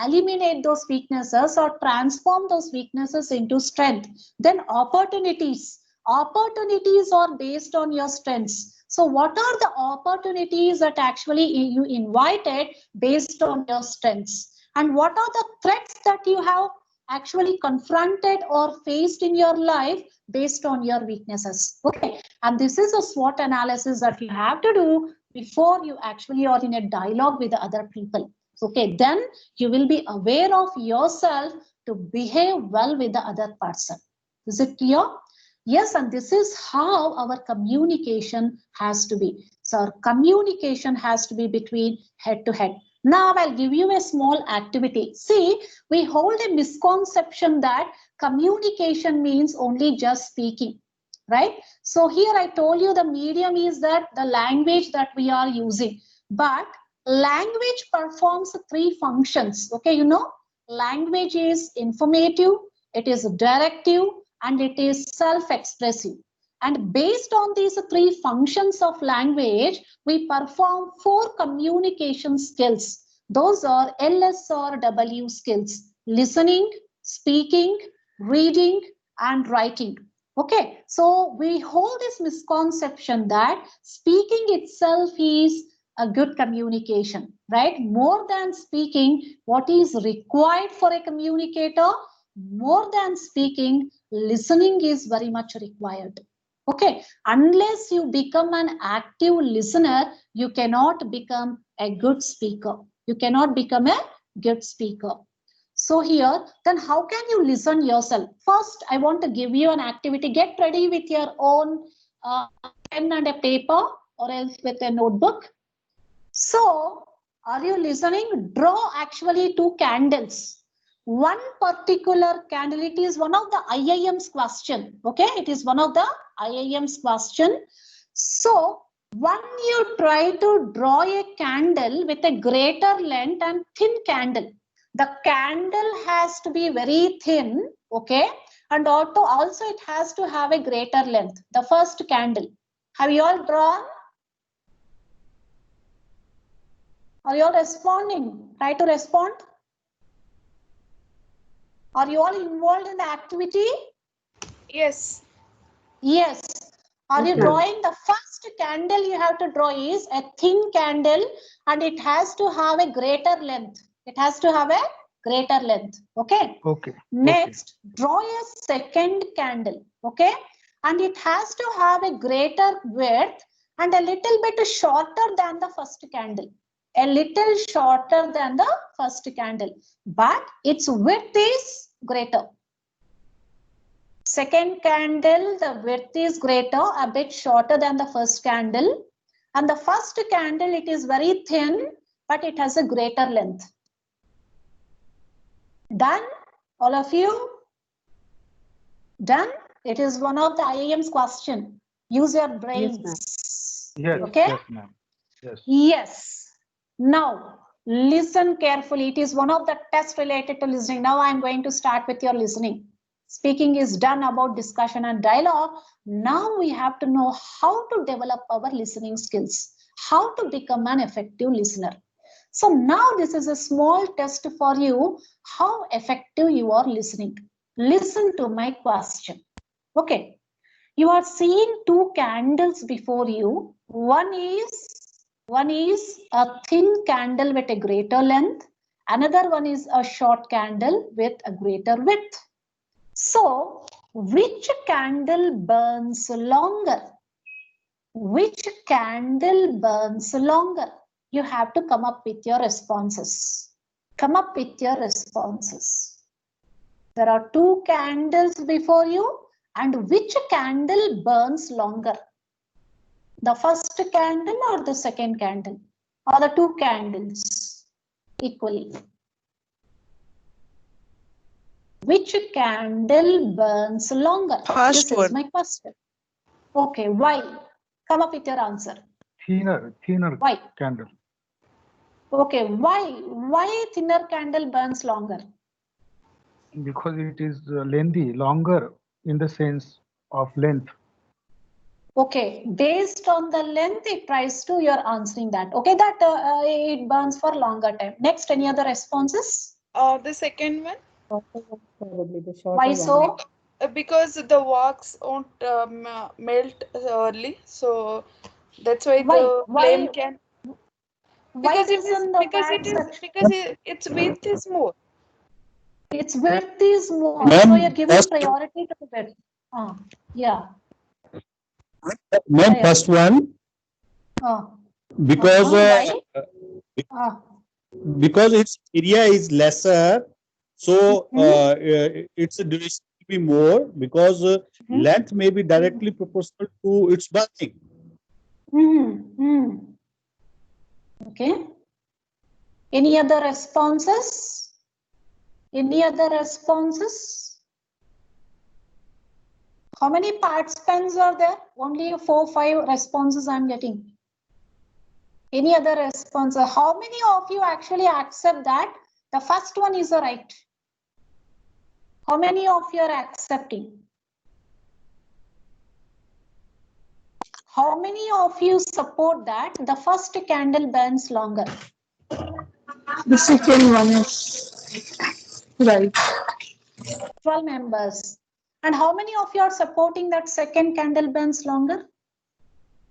eliminate those weaknesses or transform those weaknesses into strength. Then opportunities. Opportunities are based on your strengths. So what are the opportunities that actually you invited based on your strengths? And what are the threats that you have actually confronted or faced in your life based on your weaknesses? Okay, and this is a SWOT analysis that you have to do before you actually are in a dialogue with the other people. Okay, then you will be aware of yourself to behave well with the other person. Is it clear? Yes, and this is how our communication has to be. So our communication has to be between head to head. Now I'll give you a small activity. See, we hold a misconception that communication means only just speaking, right? So here I told you the medium is that the language that we are using, but language performs 3 functions. Okay, you know, language is informative, it is directive, and it is self-expressive. And based on these 3 functions of language, we perform 4 communication skills. Those are LSRW skills: listening, speaking, reading, and writing. Okay, so we hold this misconception that speaking itself is a good communication, right? More than speaking, what is required for a communicator? More than speaking, listening is very much required. Okay, unless you become an active listener, you cannot become a good speaker. You cannot become a good speaker. So here, then how can you listen yourself? First, I want to give you an activity. Get ready with your own pen and a paper, or else with a notebook. So, are you listening? Draw actually 2 candles. One particular candle, it is one of the IIM's question. Okay, it is one of the IIM's question. So, when you try to draw a candle with a greater length and thin candle, the candle has to be very thin, okay, and also it has to have a greater length. The first candle. Have you all drawn? Are you all responding? Try to respond. Are you all involved in the activity? Yes. Yes. Are you Yes, drawing? The first candle you have to draw is a thin candle, and it has to have a greater length. It has to have a greater length. Okay. Okay. Next, draw a second candle. Okay. And it has to have a greater width and a little bit shorter than the first candle. A little shorter than the first candle, but its width is greater. Second candle, the width is greater, a bit shorter than the first candle. And the first candle, it is very thin, but it has a greater length. Done? All of you? Done? It is one of the IIM's question. Use your brains. Yes, Okay? yes, ma'am. Yes. Yes. Now, listen carefully. It is one of the tests related to listening. Now I am going to start with your listening. Speaking is done about discussion and dialogue. Now we have to know how to develop our listening skills, how to become an effective listener. So now this is a small test for you, how effective you are listening. Listen to my question. Okay. You are seeing two candles before you. One is a thin candle with a greater length. Another one is a short candle with a greater width. So, which candle burns longer? Which candle burns longer? You have to come up with your responses. Come up with your responses. There are two candles before you, and which candle burns longer? The first candle or the second candle? Or the two candles equally? Which candle burns longer? First This is my question. Okay, why? Come up with your answer. Thinner Why? candle. Okay, why thinner candle burns longer? Because it is lengthy, longer in the sense of length. Okay, based on the length, it tries to, you're answering that. Okay, that it burns for longer time. Next, any other responses? The second one, Probably the shorter Why one. so? because the wax won't melt early, so that's why Why? the flame can. Why Because it is doesn't the wax its width is more. its width is more, Ma'am, so you're giving first- priority to the width. Yeah. Ma'am, Yeah. first one, because Why? because its area is lesser, so its duration will be more, because length may be directly proportional to its burning. Okay. Any other responses? Any other responses? How many participants are there? Only 4-5 responses I'm getting. Any other response? How many of you actually accept that the first one is the right? How many of you are accepting? How many of you support that the first candle burns longer? The second one is right. 12 members. And how many of you are supporting that second candle burns longer?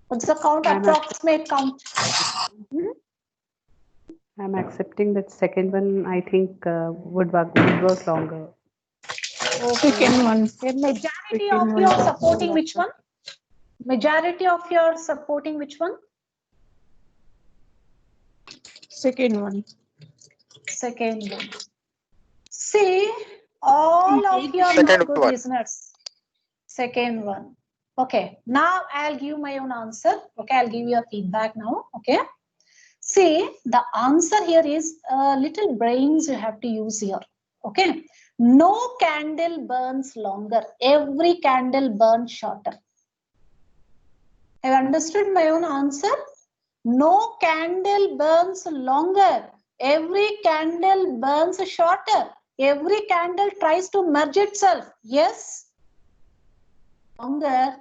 What's the count? Approximate count. I'm accepting that second one. I think would work longer. Second one. A majority of you are supporting which one? Majority of you are supporting which one? Second one. Second one. See, all of you are not good listeners. Second one. Okay, now I'll give my own answer. Okay, I'll give you a feedback now. Okay. See, the answer here is little brains you have to use here. Okay. No candle burns longer. Every candle burns shorter. Have you understood my own answer? No candle burns longer. Every candle burns shorter. Every candle tries to merge itself. Yes. Longer,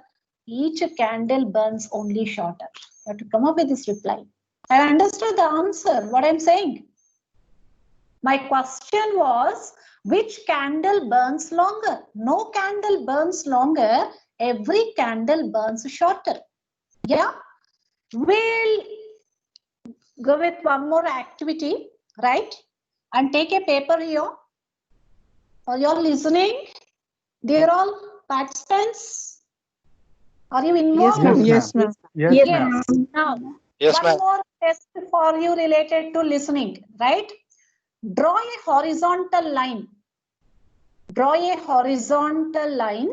each candle burns only shorter. You have to come up with this reply. I understood the answer, what I'm saying. My question was, which candle burns longer? No candle burns longer. Every candle burns shorter. Yeah. We'll go with one more activity, right? And take a paper here. Are you all listening? Dear all participants, are you involved? Yes, ma'am. Yes, ma'am. Now, one more test for you related to listening, right? Draw a horizontal line. Draw a horizontal line.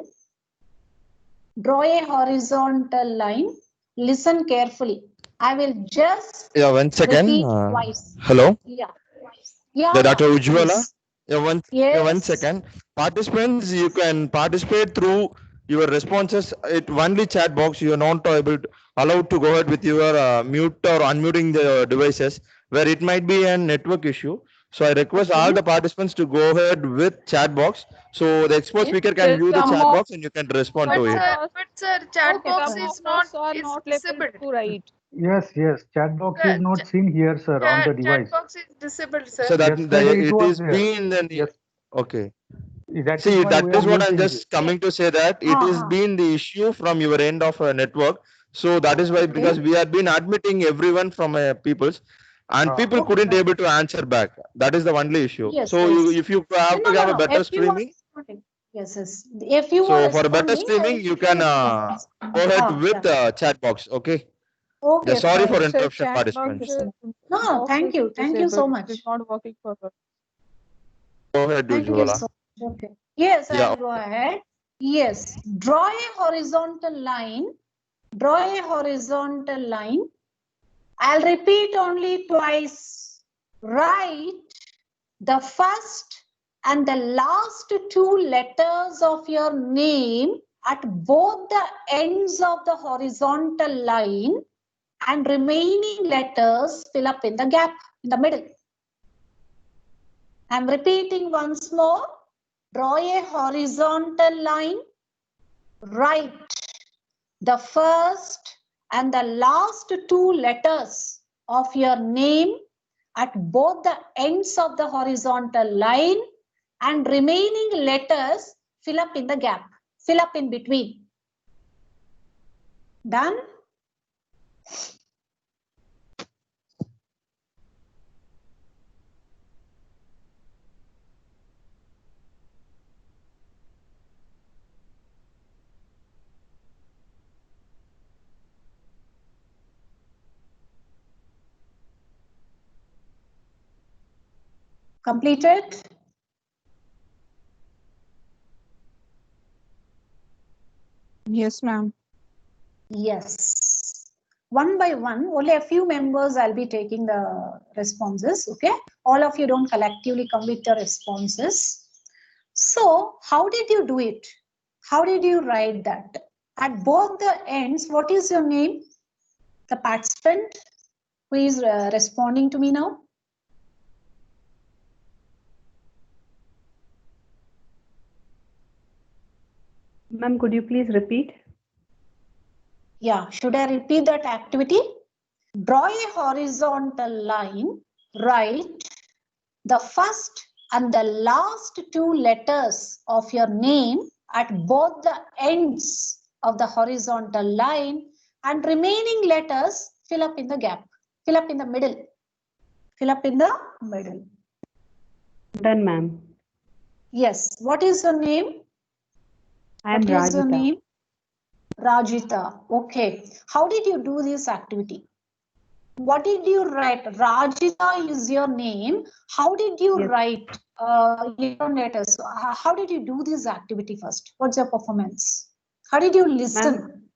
Draw a horizontal line. Listen carefully. I will just 1 second. repeat twice. Hello, Yeah. the Dr. Ujjwala. Please. one Yes. second. Participants, you can participate through your responses. It only chat box. You are not allowed to go ahead with your mute or unmuting the devices, where it might be a network issue. So I request all the participants to go ahead with chat box. So the expert speaker can view the chat box and you can respond to it. But sir, chat Okay, box fine. is not, are it's not disabled. able to write. Yes, yes. Chat box is not Chat seen here, sir, on the device. box is disabled, sir. So that Yesterday it was is there. been then Yes, okay. that is See, why that we is are what I'm using just coming to say, that it has been the issue from your end of a network. So that is why, because we have been admitting everyone from people's, and people couldn't able to answer back. That is the only issue. Yes, So yes. if you have to have a better If you are streaming, responding. Yes, yes. If you so are for a better responding, streaming, you can go ahead with chat box. Okay. Okay, Sorry for fine. Sir, interruption, chat box participants. No, thank you. Thank you so much. It's not working for her. Go ahead, Thank you Ujjwala. so much. Okay. Yes, Yeah. I'll go ahead. Yes. Draw a horizontal line. Draw a horizontal line. I'll repeat only twice. Write the first and the last two letters of your name at both the ends of the horizontal line, and remaining letters fill up in the gap in the middle. I'm repeating once more. Draw a horizontal line. Write the first and the last two letters of your name at both the ends of the horizontal line, and remaining letters fill up in the gap, fill up in between. Done? Completed? Yes, ma'am. Yes. One by one, only a few members I'll be taking the responses, okay? All of you don't collectively come with the responses. So, how did you do it? How did you write that? At both the ends, what is your name? The participant who is responding to me now? Ma'am, could you please repeat? Yeah, should I repeat that activity? Draw a horizontal line, write the first and the last two letters of your name at both the ends of the horizontal line, and remaining letters fill up in the gap, fill up in the middle, fill up in the middle. Done, ma'am. Yes, what is your name? I am What is your Rajita. name? Rajita. Okay. How did you do this activity? What did you write? Rajita is your name. How did you Yes. write your letters? How did you do this activity first? What's your performance? How did you listen?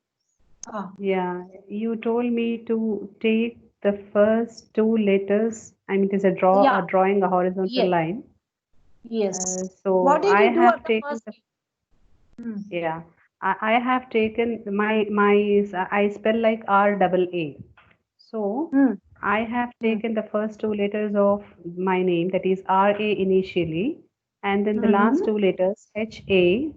Yeah, you told me to take the first two letters. I mean, it is a drawing a horizontal Yes. line. Yes. So What did I you do have at the taken first? yeah, I have taken I spell like RAA. So I have taken the first two letters of my name, that is RA initially, and then the last two letters HA,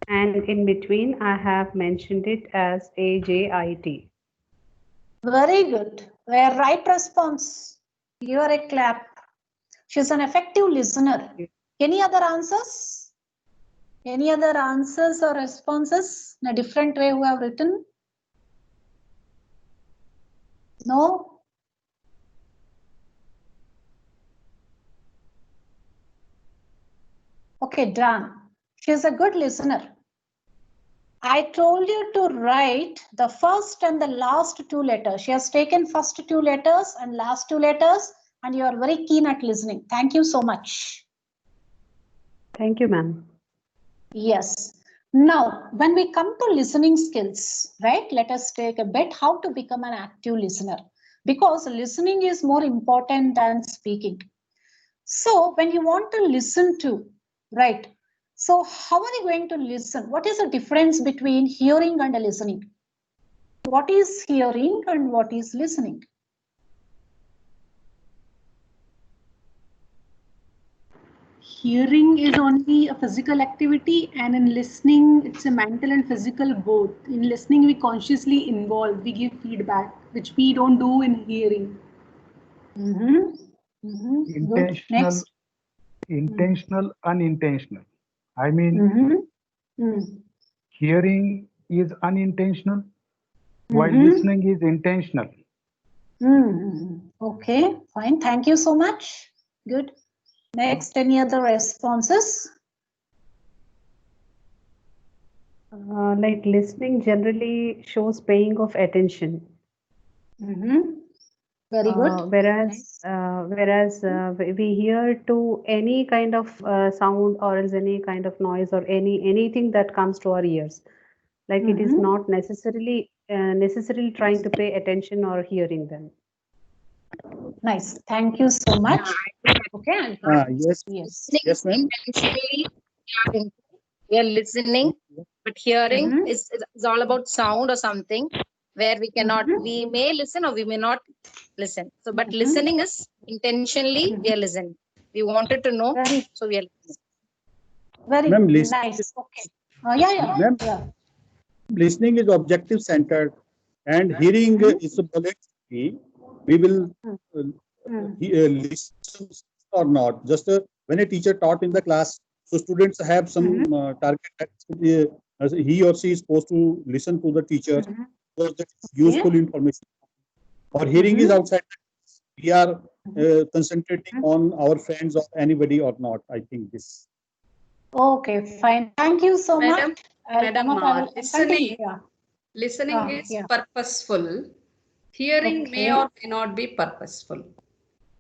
and in between I have mentioned it as AJIT. Very good. Right response. You are a clap. She's an effective listener. Any other answers? Any other answers or responses in a different way who have written? No? Okay, done. She's a good listener. I told you to write the first and the last two letters. She has taken first two letters and last two letters, and you are very keen at listening. Thank you so much. Thank you, ma'am. Yes. Now, when we come to listening skills, right, let us take a bit how to become an active listener, because listening is more important than speaking. So when you want to listen to, right? So how are you going to listen? What is the difference between hearing and listening? What is hearing and what is listening? Hearing is only a physical activity, and in listening, it's a mental and physical both. In listening, we consciously involve, we give feedback, which we don't do in hearing. Intentional, intentional, unintentional. I mean, hearing is unintentional, while listening is intentional. Okay, fine. Thank you so much. Good. Next, any other responses? Like listening generally shows paying of attention. Very good. Whereas we hear to any kind of sound or else any kind of noise or anything that comes to our ears. Like it is not necessarily trying to pay attention or hearing them. Nice. Thank you so much. Okay. Yes. Yes, ma'am. We are listening, but hearing is all about sound or something where we cannot, we may listen or we may not listen. So, but listening is intentionally we are listening. We wanted to know, so we are listening. Very Ma'am, nice. Okay. Ma'am, listening is objective centered and hearing is a voluntary. We will listen or not. Just when a teacher taught in the class, so students have some target that he or she is supposed to listen to the teacher because that's useful information. Or hearing is outside. We are concentrating on our friends or anybody or not. I think this. Okay, fine. Thank you so Madam, much. Madam, listening is purposeful. Hearing may or may not be purposeful.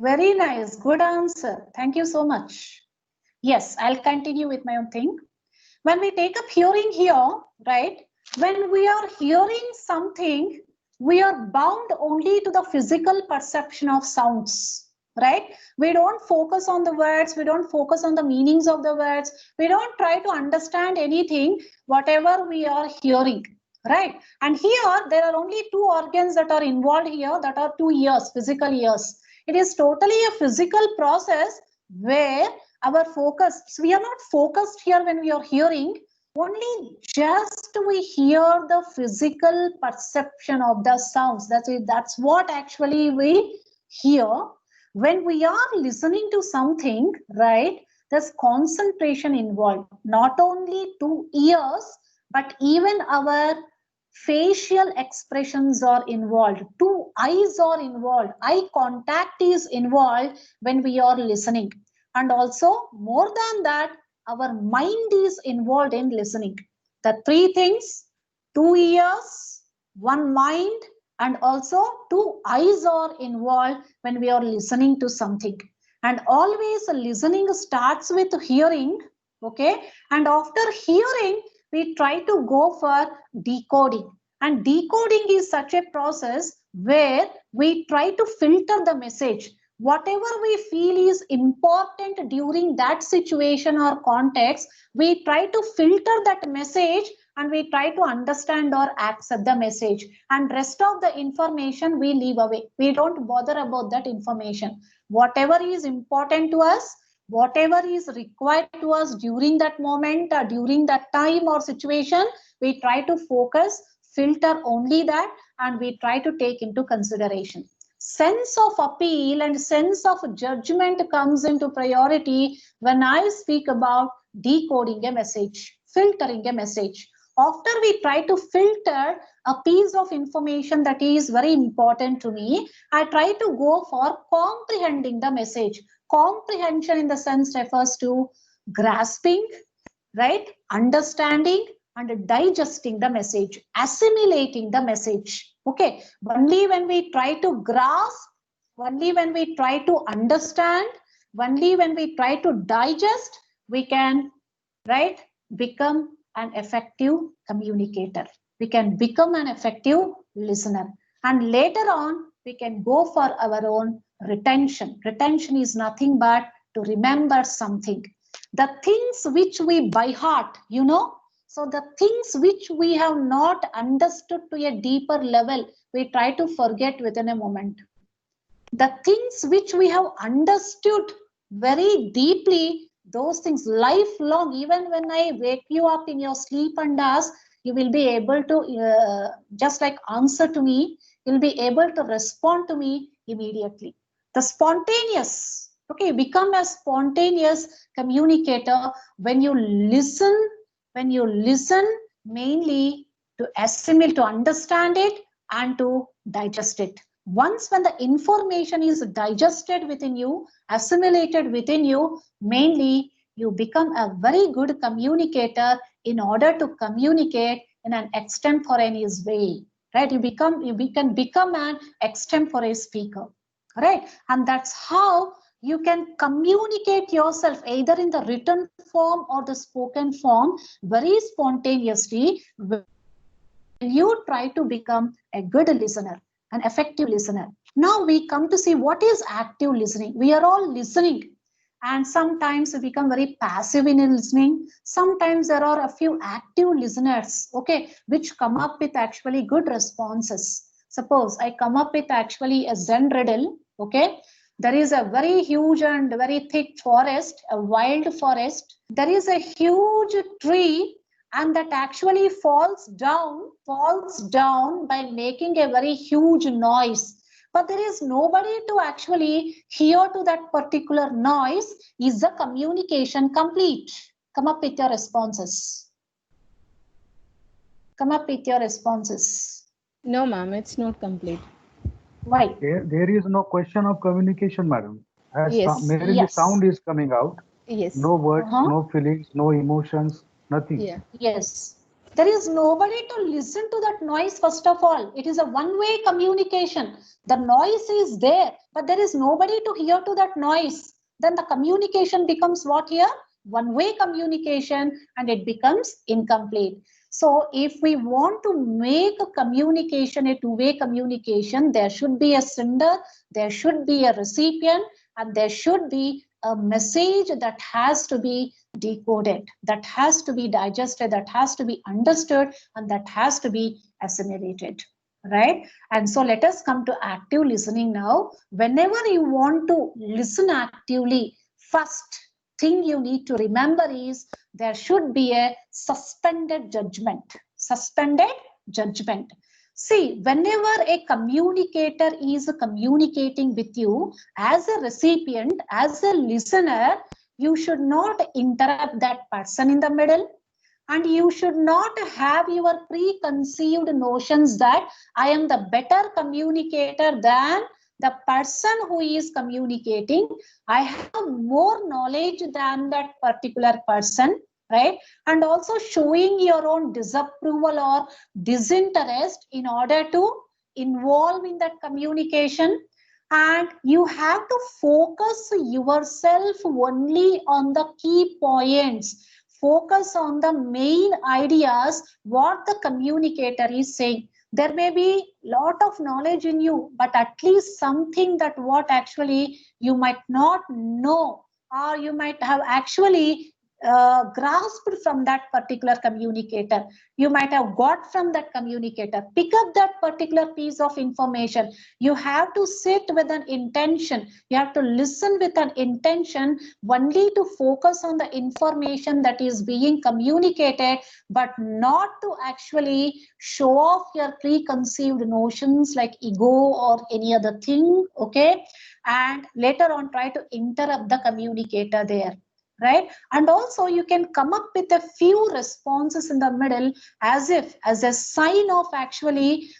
Very nice. Good answer. Thank you so much. Yes, I'll continue with my own thing. When we take up hearing here, right? When we are hearing something, we are bound only to the physical perception of sounds, right? We don't focus on the words. We don't focus on the meanings of the words. We don't try to understand anything, whatever we are hearing, right? And here, there are only two organs that are involved here, that are 2 ears, physical ears. It is totally a physical process where our focus, so we are not focused here when we are hearing, only just we hear the physical perception of the sounds. That's what actually we hear. When we are listening to something, right, there's concentration involved. Not only 2 ears, but even our facial expressions are involved. 2 eyes are involved. Eye contact is involved when we are listening. And also, more than that, our mind is involved in listening. The 3 things, 2 ears, 1 mind, and also 2 eyes are involved when we are listening to something. And always listening starts with hearing, okay? And after hearing, we try to go for decoding. And decoding is such a process where we try to filter the message. Whatever we feel is important during that situation or context, we try to filter that message and we try to understand or accept the message. And rest of the information we leave away. We don't bother about that information. Whatever is important to us, whatever is required to us during that moment or during that time or situation, we try to focus, filter only that, and we try to take into consideration. Sense of appeal and sense of judgment comes into priority when I speak about decoding a message, filtering a message. After we try to filter a piece of information that is very important to me, I try to go for comprehending the message. Comprehension in the sense refers to grasping, right? Understanding and digesting the message, assimilating the message. Okay, only when we try to grasp, only when we try to understand, only when we try to digest, we can, right, become an effective communicator. We can become an effective listener. And later on, we can go for our own retention. Retention is nothing but to remember something. The things which we by heart, you know, so the things which we have not understood to a deeper level, we try to forget within a moment. The things which we have understood very deeply, those things lifelong, even when I wake you up in your sleep and ask, you will be able to just like answer to me, you'll be able to respond to me immediately. The spontaneous, okay, become a spontaneous communicator when you listen mainly to assimilate, to understand it and to digest it. Once when the information is digested within you, assimilated within you, mainly you become a very good communicator in order to communicate in an extemporaneous way, right? You can become an extemporaneous speaker, right? And that's how you can communicate yourself either in the written form or the spoken form very spontaneously when you try to become a good listener, an effective listener. Now we come to see what is active listening. We are all listening, and sometimes we become very passive in listening. Sometimes there are a few active listeners, okay, which come up with actually good responses. Suppose I come up with actually a Zen riddle, okay. There is a very huge and very thick forest, a wild forest. There is a huge tree, and that actually falls down by making a very huge noise. But there is nobody to actually hear to that particular noise. Is the communication complete? Come up with your responses. Come up with your responses. No, ma'am, it's not complete. Why? There is no question of communication, madam. As Yes. merely Yes. sound is coming out. Yes. No words, no feelings, no emotions, nothing. Yeah. Yes. There is nobody to listen to that noise, first of all. It is a one-way communication. The noise is there, but there is nobody to hear to that noise. Then the communication becomes what here? One-way communication, and it becomes incomplete. So if we want to make a communication a two-way communication, there should be a sender, there should be a recipient, and there should be a message that has to be decoded, that has to be digested, that has to be understood, and that has to be assimilated, right? And so let us come to active listening now. Whenever you want to listen actively, first thing you need to remember is there should be a suspended judgment. Suspended judgment. See, whenever a communicator is communicating with you as a recipient, as a listener, you should not interrupt that person in the middle, and you should not have your preconceived notions that I am the better communicator than the person who is communicating. I have more knowledge than that particular person, right? And also showing your own disapproval or disinterest in order to involve in that communication. And you have to focus yourself only on the key points. Focus on the main ideas, what the communicator is saying. There may be a lot of knowledge in you, but at least something that what actually you might not know, or you might have actually grasped from that particular communicator. You might have got from that communicator. Pick up that particular piece of information. You have to sit with an intention. You have to listen with an intention only to focus on the information that is being communicated, but not to actually show off your preconceived notions like ego or any other thing, okay? And later on try to interrupt the communicator there, right? And also you can come up with a few responses in the middle as a sign of actually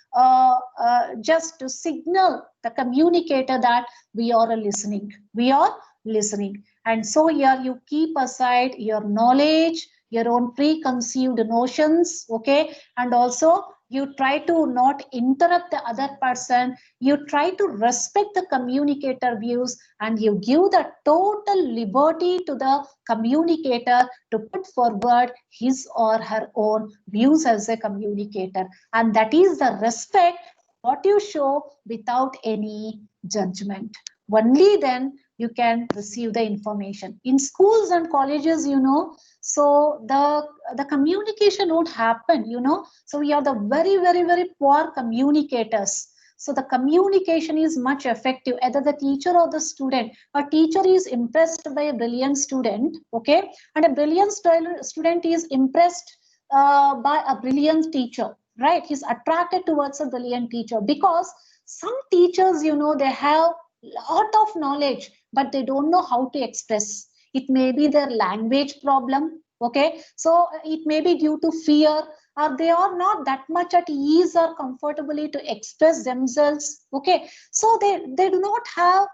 just to signal the communicator that we are listening. We are listening. And so here you keep aside your knowledge, your own preconceived notions, okay? And also you try to not interrupt the other person. You try to respect the communicator views, and you give the total liberty to the communicator to put forward his or her own views as a communicator. And that is the respect what you show without any judgment. Only then you can receive the information. In schools and colleges, you know, so the communication won't happen, you know. So we are the very, very, very poor communicators. So the communication is much effective, either the teacher or the student. A teacher is impressed by a brilliant student, okay, and a brilliant student is impressed by a brilliant teacher, right? He's attracted towards a brilliant teacher, because some teachers, you know, they have lot of knowledge, but they don't know how to express. It may be their language problem, okay? So it may be due to fear, or they are not that much at ease or comfortably to express themselves, okay? So they do not have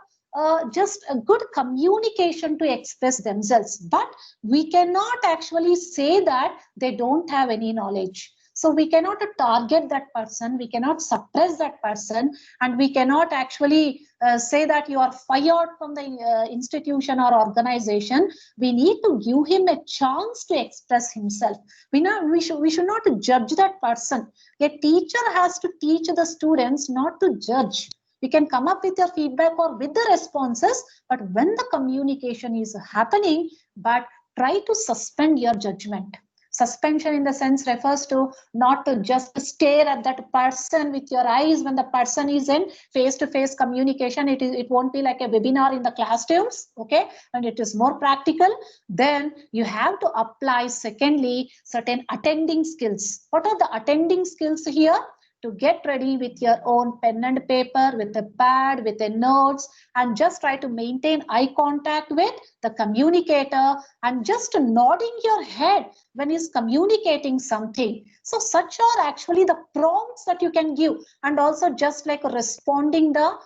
just a good communication to express themselves, but we cannot actually say that they don't have any knowledge. So we cannot target that person, we cannot suppress that person, and we cannot actually say that you are fired from the institution or organization. We need to give him a chance to express himself. We should not judge that person. A teacher has to teach the students not to judge. You can come up with your feedback or with the responses, but when the communication is happening, but try to suspend your judgment. Suspension in the sense refers to not to just stare at that person with your eyes when the person is in face-to-face communication. It won't be like a webinar in the classrooms, okay? And it is more practical. Then you have to apply, secondly, certain attending skills. What are the attending skills here? To get ready with your own pen and paper, with a pad, with the notes, and just try to maintain eye contact with the communicator, and just nodding your head when he's communicating something. So such are actually the prompts that you can give, and also just like responding the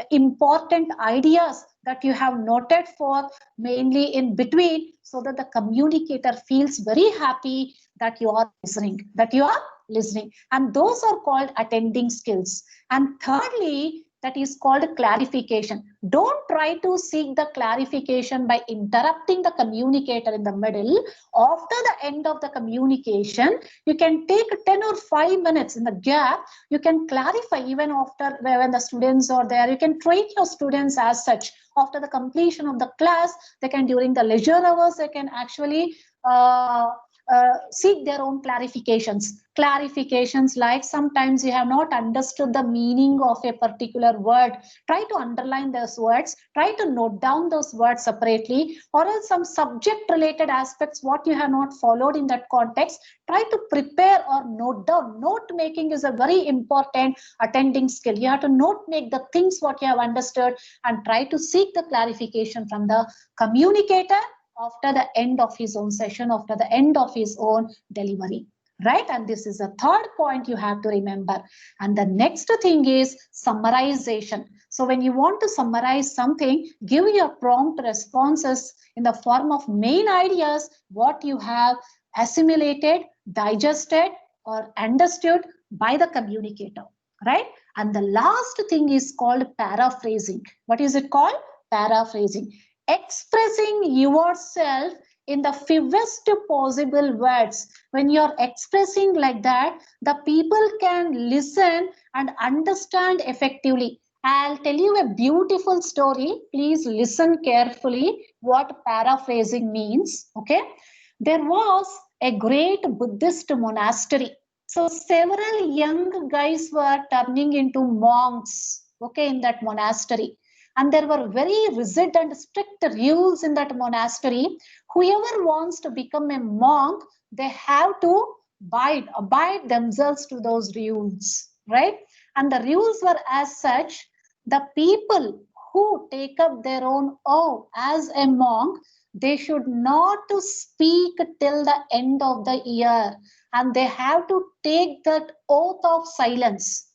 important ideas that you have noted for mainly in between, so that the communicator feels very happy that you are listening, and those are called attending skills. And thirdly, that is called clarification. Don't try to seek the clarification by interrupting the communicator in the middle. After the end of the communication, you can take 10 or 5 minutes in the gap. You can clarify even after when the students are there. You can train your students as such. After the completion of the class, they can, during the leisure hours, they can actually seek their own clarifications like sometimes you have not understood the meaning of a particular word. Try to underline those words, try to note down those words separately, or else some subject related aspects what you have not followed in that context, try to prepare or note down. Note making is a very important attending skill. You have to note make the things what you have understood and try to seek the clarification from the communicator after the end of his own session, after the end of his own delivery, right? And this is the third point you have to remember. And the next thing is summarization. So when you want to summarize something, give your prompt responses in the form of main ideas, what you have assimilated, digested, or understood by the communicator, right? And the last thing is called paraphrasing. What is it called? Paraphrasing. Expressing yourself in the fewest possible words. When you're expressing like that, the people can listen and understand effectively. I'll tell you a beautiful story. Please listen carefully what paraphrasing means. Okay, there was a great Buddhist monastery. So several young guys were turning into monks, okay, in that monastery. And there were very rigid and strict rules in that monastery. Whoever wants to become a monk, they have to abide themselves to those rules, right? And the rules were as such: the people who take up their own oath as a monk, they should not to speak till the end of the year, and they have to take that oath of silence.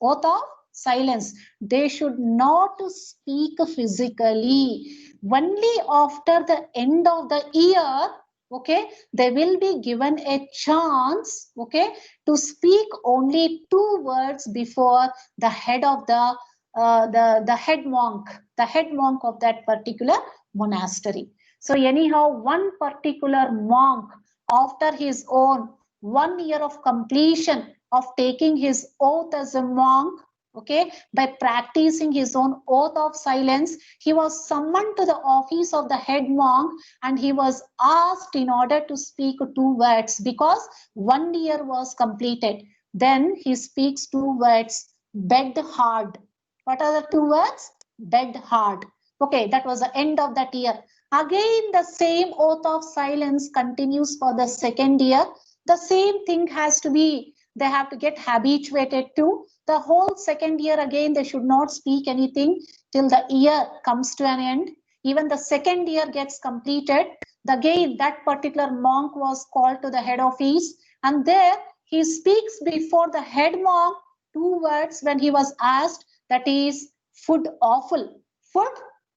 They should not speak physically. Only after the end of the year, okay, they will be given a chance, okay, to speak only 2 words before the head of the head monk of that particular monastery. So anyhow, one particular monk, after his own 1 year of completion of taking his oath as a monk, Okay, by practicing his own oath of silence, he was summoned to the office of the head monk and he was asked in order to speak 2 words because 1 year was completed. Then he speaks 2 words, begged hard. What are the 2 words? Begged hard. Okay, that was the end of that year. Again, the same oath of silence continues for the 2nd year. The same thing has to be, they have to get habituated to. The whole 2nd year again, they should not speak anything till the year comes to an end. Even the 2nd year gets completed. Again, that particular monk was called to the head office and there he speaks before the head monk 2 words when he was asked, that is food awful. Food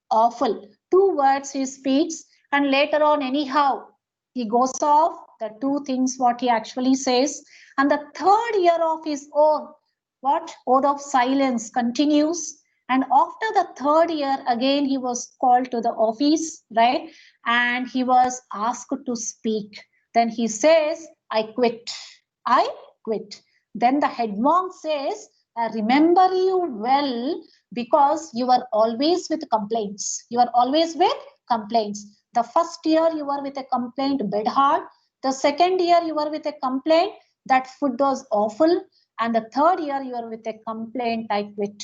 awful. 2 words he speaks and later on anyhow he goes off the 2 things what he actually says. And the 3rd year of his own, what? Oath of silence continues. And after the 3rd year, again, he was called to the office, right? And he was asked to speak. Then he says, I quit. I quit. Then the head monk says, I remember you well because you were always with complaints. You are always with complaints. The 1st year you were with a complaint, bed hard. The 2nd year you were with a complaint that food was awful. And the 3rd year you are with a complaint, I quit,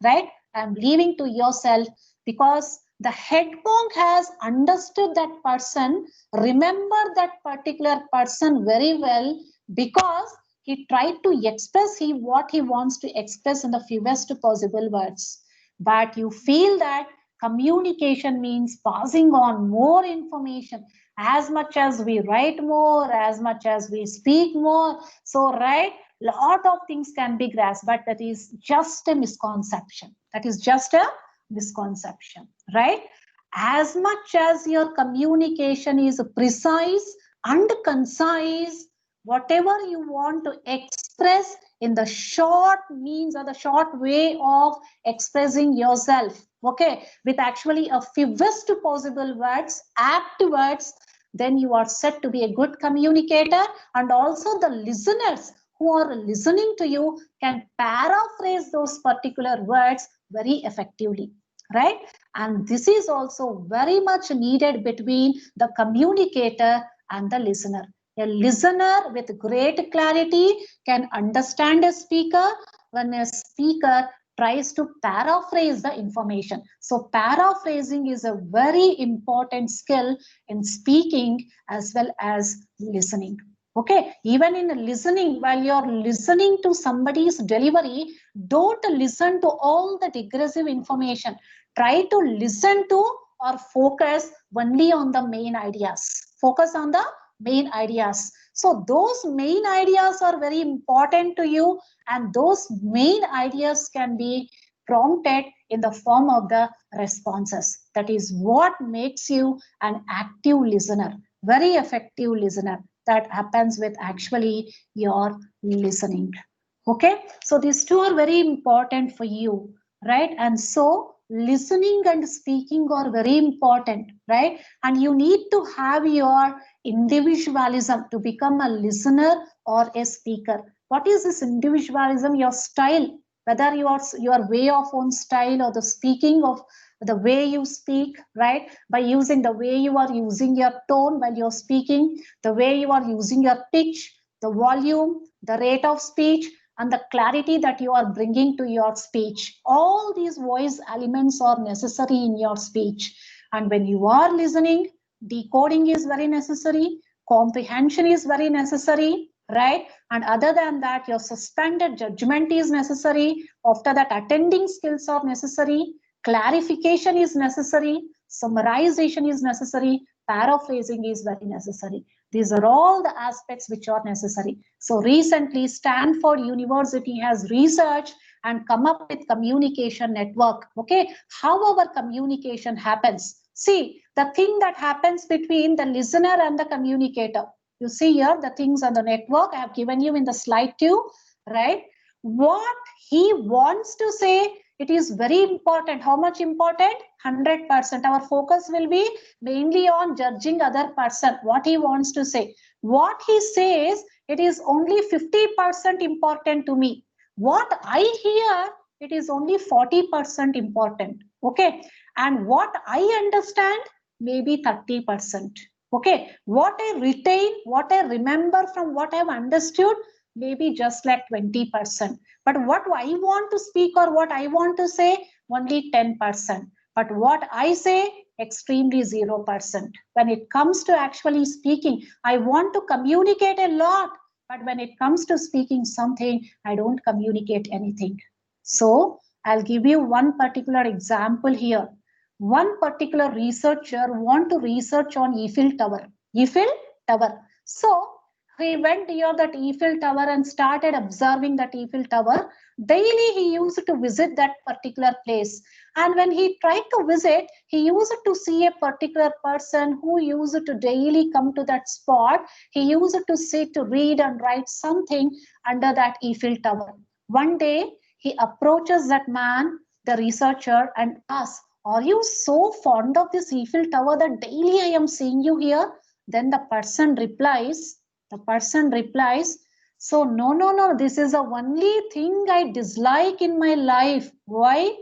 right? I'm leaving to yourself because the head monk has understood that person, remember that particular person very well because he tried to express what he wants to express in the fewest possible words. But you feel that communication means passing on more information. As much as we write more, as much as we speak more, so right, lot of things can be grasped, but that is just a misconception. That is just a misconception, right? As much as your communication is precise and concise, whatever you want to express in the short means or the short way of expressing yourself, okay, with actually a fewest possible words, apt words, then you are said to be a good communicator. And also the listeners who are listening to you can paraphrase those particular words very effectively, right? And this is also very much needed between the communicator and the listener. A listener with great clarity can understand a speaker when a speaker tries to paraphrase the information. So paraphrasing is a very important skill in speaking as well as listening. Okay, even in listening, while you're listening to somebody's delivery, don't listen to all the digressive information. Try to listen to or focus only on the main ideas. Focus on the main ideas. So those main ideas are very important to you, and those main ideas can be prompted in the form of the responses. That is what makes you an active listener, very effective listener. That happens with actually your listening. Okay, so these 2 are very important for you, right? And so listening and speaking are very important, right? And you need to have your individualism to become a listener or a speaker. What is this individualism? Your style, whether your way of own style or the speaking of the way you speak, right? By using the way you are using your tone while you're speaking, the way you are using your pitch, the volume, the rate of speech, and the clarity that you are bringing to your speech. All these voice elements are necessary in your speech. And when you are listening, decoding is very necessary, comprehension is very necessary, right? And other than that, your suspended judgment is necessary. After that, attending skills are necessary, clarification is necessary, summarization is necessary, paraphrasing is very necessary. These are all the aspects which are necessary. So recently, Stanford University has researched and come up with communication network. Okay, how our communication happens. See, the thing that happens between the listener and the communicator. You see here the things on the network I have given you in the slide too, right? What he wants to say, it is very important. How much important? 100%. Our focus will be mainly on judging other person, what he wants to say. What he says, it is only 50% important to me. What I hear, it is only 40% important. Okay. And what I understand, maybe 30%. Okay. What I retain, what I remember from what I've understood, maybe just like 20%. But what I want to speak or what I want to say, only 10%. But what I say, extremely 0%. When it comes to actually speaking, I want to communicate a lot. But when it comes to speaking something, I don't communicate anything. So I'll give you one particular example here. One particular researcher want to research on Eiffel Tower. Eiffel Tower. So he went near that Eiffel Tower and started observing that Eiffel Tower. Daily he used to visit that particular place. And when he tried to visit, he used to see a particular person who used to daily come to that spot. He used to sit to read and write something under that Eiffel Tower. One day, he approaches that man, the researcher, and asks, "Are you so fond of this Eiffel Tower that daily I am seeing you here?" Then the person replies, "So no, this is the only thing I dislike in my life." Why?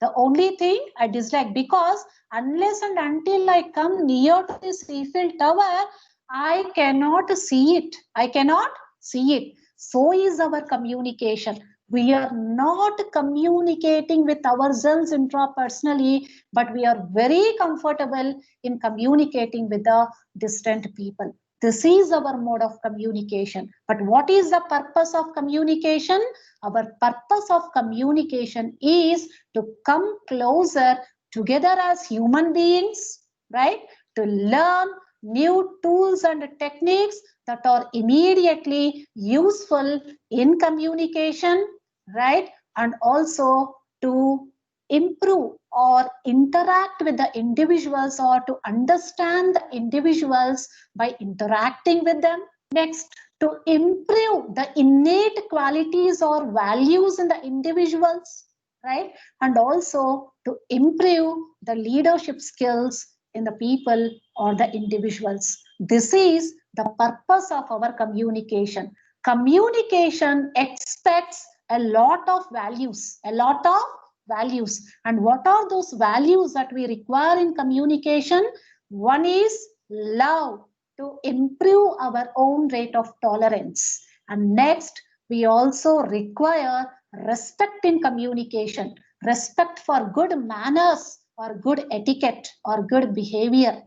The only thing I dislike, because unless and until I come near to this Eiffel Tower, I cannot see it. I cannot see it. So is our communication. We are not communicating with ourselves intrapersonally, but we are very comfortable in communicating with the distant people. This is our mode of communication. But what is the purpose of communication? Our purpose of communication is to come closer together as human beings, right? To learn new tools and techniques that are immediately useful in communication, right? And also to improve or interact with the individuals or to understand the individuals by interacting with them. Next, to improve the innate qualities or values in the individuals, right? And also to improve the leadership skills in the people or the individuals. This is the purpose of our communication. Communication expects a lot of values, And what are those values that we require in communication? One is love, to improve our own rate of tolerance. And next, we also require respect in communication, respect for good manners or good etiquette or good behavior.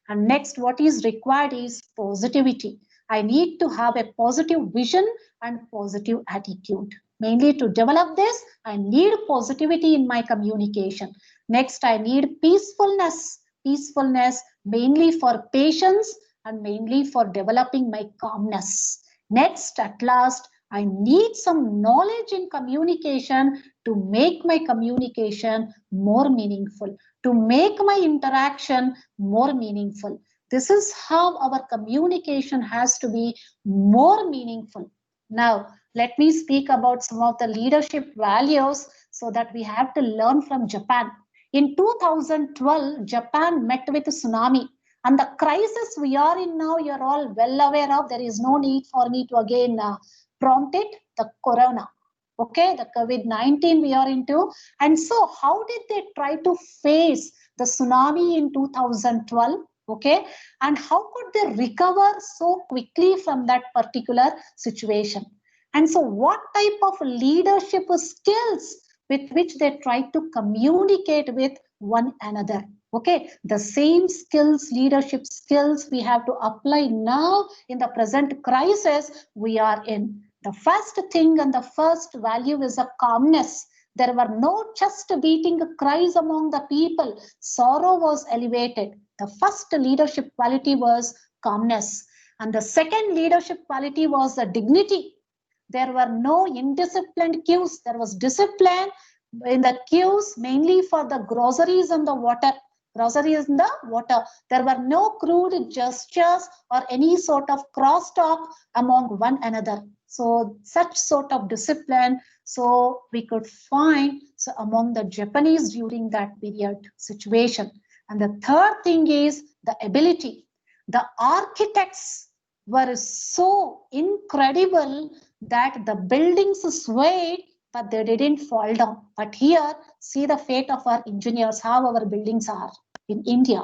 And next, what is required is positivity. I need to have a positive vision and positive attitude. Mainly to develop this, I need positivity in my communication. Next, I need peacefulness. Peacefulness mainly for patience and mainly for developing my calmness. Next, at last, I need some knowledge in communication to make my communication more meaningful, to make my interaction more meaningful. This is how our communication has to be more meaningful. Now, let me speak about some of the leadership values so that we have to learn from Japan. In 2012, Japan met with a tsunami. And the crisis we are in now, you're all well aware of. There is no need for me to again prompt it, the corona. Okay, the COVID-19 we are into. And so how did they try to face the tsunami in 2012? Okay, and how could they recover so quickly from that particular situation? And so what type of leadership skills with which they try to communicate with one another? Okay, the same skills, leadership skills we have to apply now in the present crisis we are in. The first thing and the first value is a calmness. There were no chest beating cries among the people. Sorrow was elevated. The first leadership quality was calmness. And the second leadership quality was the dignity. There were no indisciplined queues. There was discipline in the queues, mainly for the groceries and the water. Groceries and the water. There were no crude gestures or any sort of crosstalk among one another. So such sort of discipline, so we could find among the Japanese during that period situation. And the third thing is the ability. The architects were so incredible that the buildings swayed but they didn't fall down. But here, see the fate of our engineers, how our buildings are in India.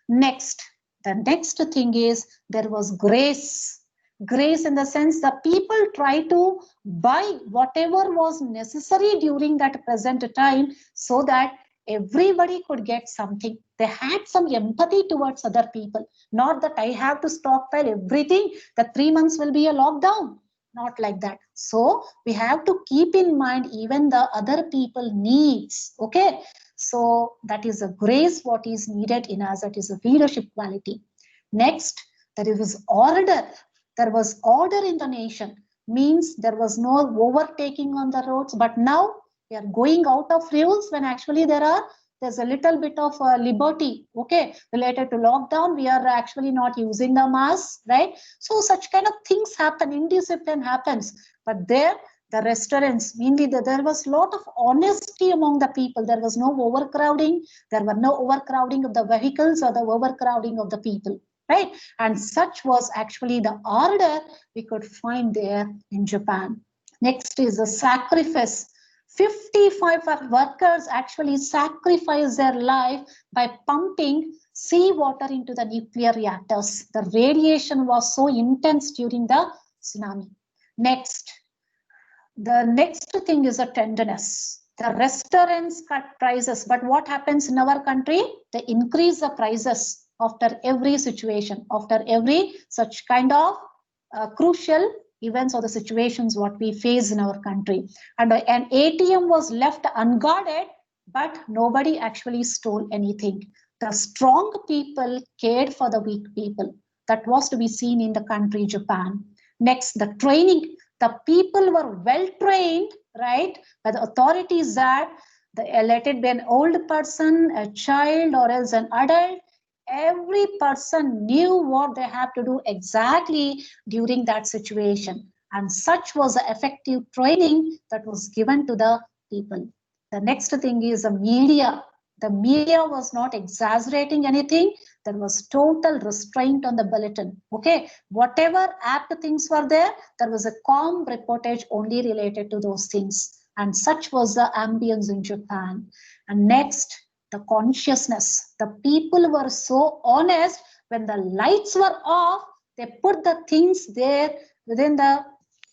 Next, the next thing is there was grace. Grace in the sense that people try to buy whatever was necessary during that present time so that everybody could get something. They had some empathy towards other people. Not that I have to stockpile everything, the 3 months will be a lockdown. Not like that. So we have to keep in mind even the other people needs. Okay. So that is a grace what is needed in us. That is a leadership quality. Next, there was order. There was order in the nation. Means there was no overtaking on the roads. But now we are going out of rules when actually there's a little bit of liberty, okay, related to lockdown. We are actually not using the mask, right? So such kind of things happen, indiscipline happens. But there, the restaurants, mainly there was a lot of honesty among the people. There was no overcrowding. There were no overcrowding of the vehicles or the overcrowding of the people, right? And such was actually the order we could find there in Japan. Next is the sacrifice. 55 workers actually sacrificed their life by pumping seawater into the nuclear reactors. The radiation was so intense during the tsunami. Next, the next thing is a tenderness. The restaurants cut prices, but what happens in our country? They increase the prices after every situation, after every such kind of crucial events or the situations what we face in our country. And an ATM was left unguarded, but nobody actually stole anything. The strong people cared for the weak people. That was to be seen in the country Japan. Next, the training. The people were well trained, right? By the authorities that let it be an old person, a child, or else an adult. Every person knew what they have to do exactly during that situation. And such was the effective training that was given to the people. The next thing is the media. The media was not exaggerating anything. There was total restraint on the bulletin. Okay, whatever apt things were there, there was a calm reportage only related to those things. And such was the ambience in Japan. And next, the consciousness. The people were so honest. When the lights were off, they put the things there within the,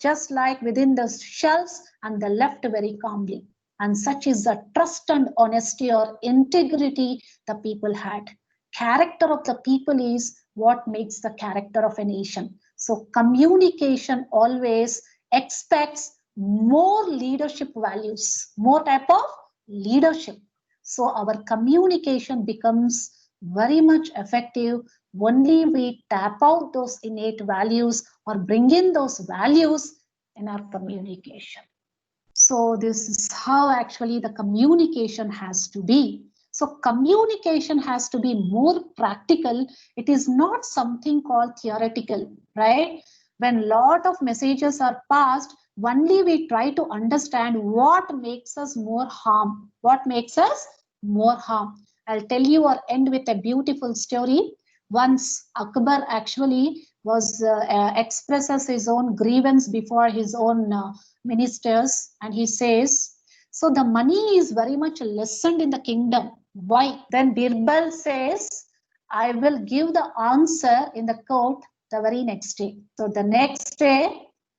just like within the shelves, and they left very calmly. And such is the trust and honesty or integrity the people had. Character of the people is what makes the character of a nation. So communication always expects more leadership values, more type of leadership. So our communication becomes very much effective only we tap out those innate values or bring in those values in our communication. So this is how actually the communication has to be. So communication has to be more practical. It is not something called theoretical, right? When a lot of messages are passed, only we try to understand what makes us more harm. What makes us more harm? I'll tell you or end with a beautiful story. Once Akbar actually was expresses his own grievance before his own ministers, and he says, so the money is very much lessened in the kingdom. Why? Then Birbal says, I will give the answer in the court the very next day. So the next day,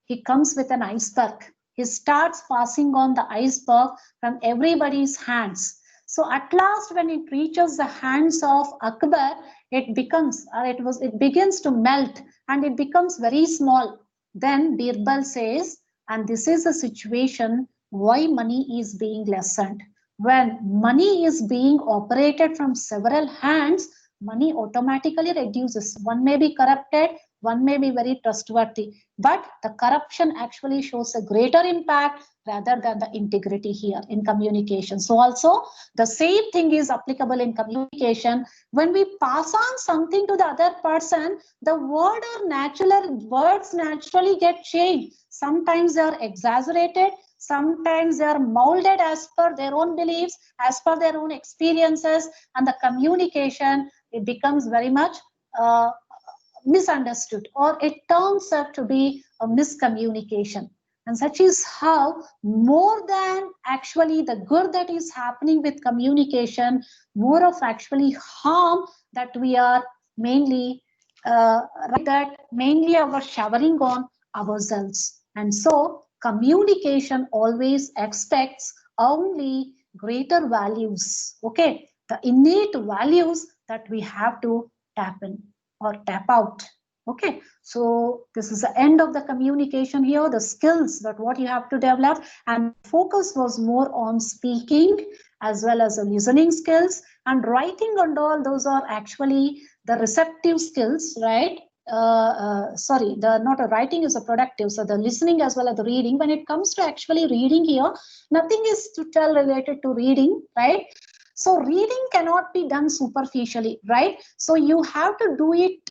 he comes with an iceberg. He starts passing on the iceberg from everybody's hands. So at last, when it reaches the hands of Akbar, it begins to melt and it becomes very small. Then Birbal says, and this is the situation why money is being lessened. When money is being operated from several hands, money automatically reduces. One may be corrupted, one may be very trustworthy, but the corruption actually shows a greater impact rather than the integrity here in communication. So also the same thing is applicable in communication. When we pass on something to the other person, the words naturally get changed. Sometimes they are exaggerated, sometimes they are molded as per their own beliefs, as per their own experiences, and the communication, it becomes very much misunderstood, or it turns out to be a miscommunication. And such is how, more than actually the good that is happening with communication, more of actually harm that we are mainly our showering on ourselves. And so communication always expects only greater values, okay, the innate values that we have to tap in or tap out. Okay, so this is the end of the communication here, the skills that what you have to develop, and focus was more on speaking as well as the listening skills, and writing and all those are actually the receptive skills, right? Sorry, the not a writing is a productive, so the listening as well as the reading. When it comes to actually reading here, nothing is to tell related to reading, right? So reading cannot be done superficially, right? So you have to do it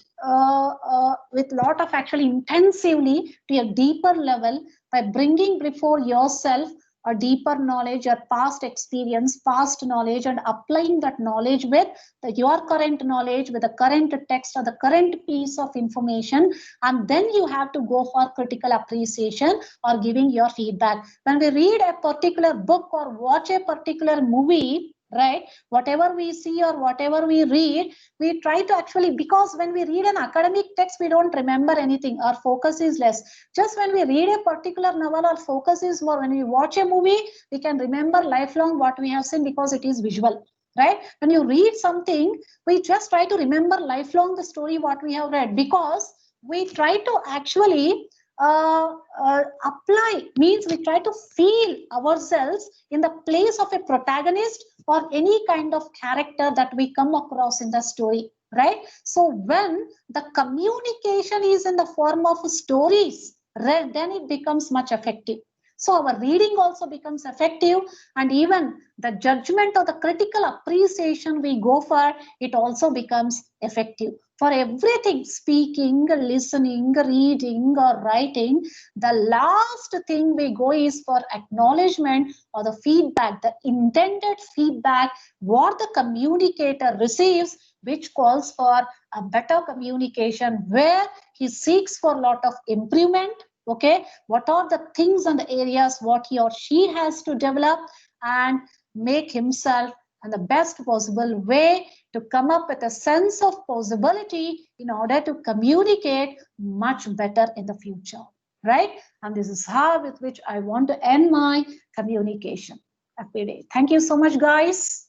with lot of actually intensively to a deeper level by bringing before yourself a deeper knowledge, your past experience, past knowledge, and applying that knowledge with your current knowledge, with the current text or the current piece of information. And then you have to go for critical appreciation or giving your feedback. When we read a particular book or watch a particular movie, right, whatever we see or whatever we read, we try to actually, because when we read an academic text, we don't remember anything, our focus is less. Just when we read a particular novel, our focus is more. When we watch a movie, we can remember lifelong what we have seen because it is visual, right? When you read something, we just try to remember lifelong the story what we have read, because we try to actually apply, means we try to feel ourselves in the place of a protagonist or any kind of character that we come across in the story, right? So when the communication is in the form of stories, right, then it becomes much effective. So our reading also becomes effective, and even the judgment or the critical appreciation we go for, it also becomes effective. For everything, speaking, listening, reading, or writing, the last thing we go is for acknowledgement or the feedback, the intended feedback, what the communicator receives, which calls for a better communication, where he seeks for a lot of improvement. Okay, what are the things and the areas what he or she has to develop and make himself in the best possible way to come up with a sense of possibility in order to communicate much better in the future, right? And this is how with which I want to end my communication. Happy day. Thank you so much, guys,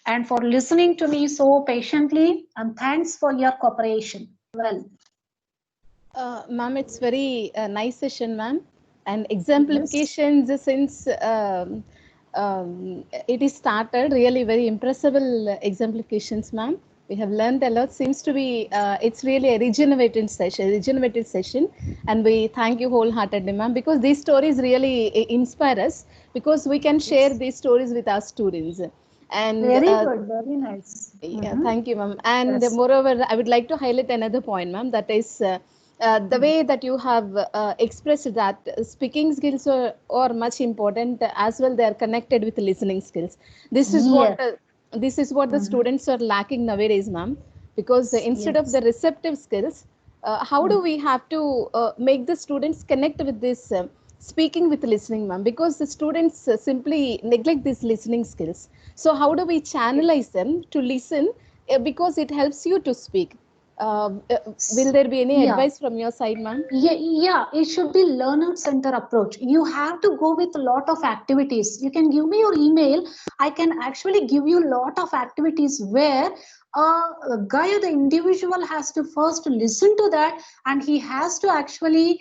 and for listening to me so patiently, and thanks for your cooperation. Well, ma'am, it's very nice session, ma'am, and exemplifications since it is started, really very impressible exemplifications, ma'am. We have learned a lot. Seems to be it's really a regenerated session, and we thank you wholeheartedly, ma'am, because these stories really inspire us, because we can share these stories with our students. And very good, very nice. Yeah, thank you, ma'am. And moreover, I would like to highlight another point, ma'am, that is the way that you have expressed that speaking skills are much important as well. They are connected with listening skills. This is what the students are lacking nowadays, ma'am, because instead of the receptive skills, how do we have to make the students connect with this speaking with listening, ma'am? Because the students simply neglect these listening skills. So how do we channelize them to listen? Because it helps you to speak. Will there be any advice from your side, ma'am? Yeah, it should be learner-centered approach. You have to go with a lot of activities. You can give me your email. I can actually give you a lot of activities where a guy, the individual, has to first listen to that, and he has to actually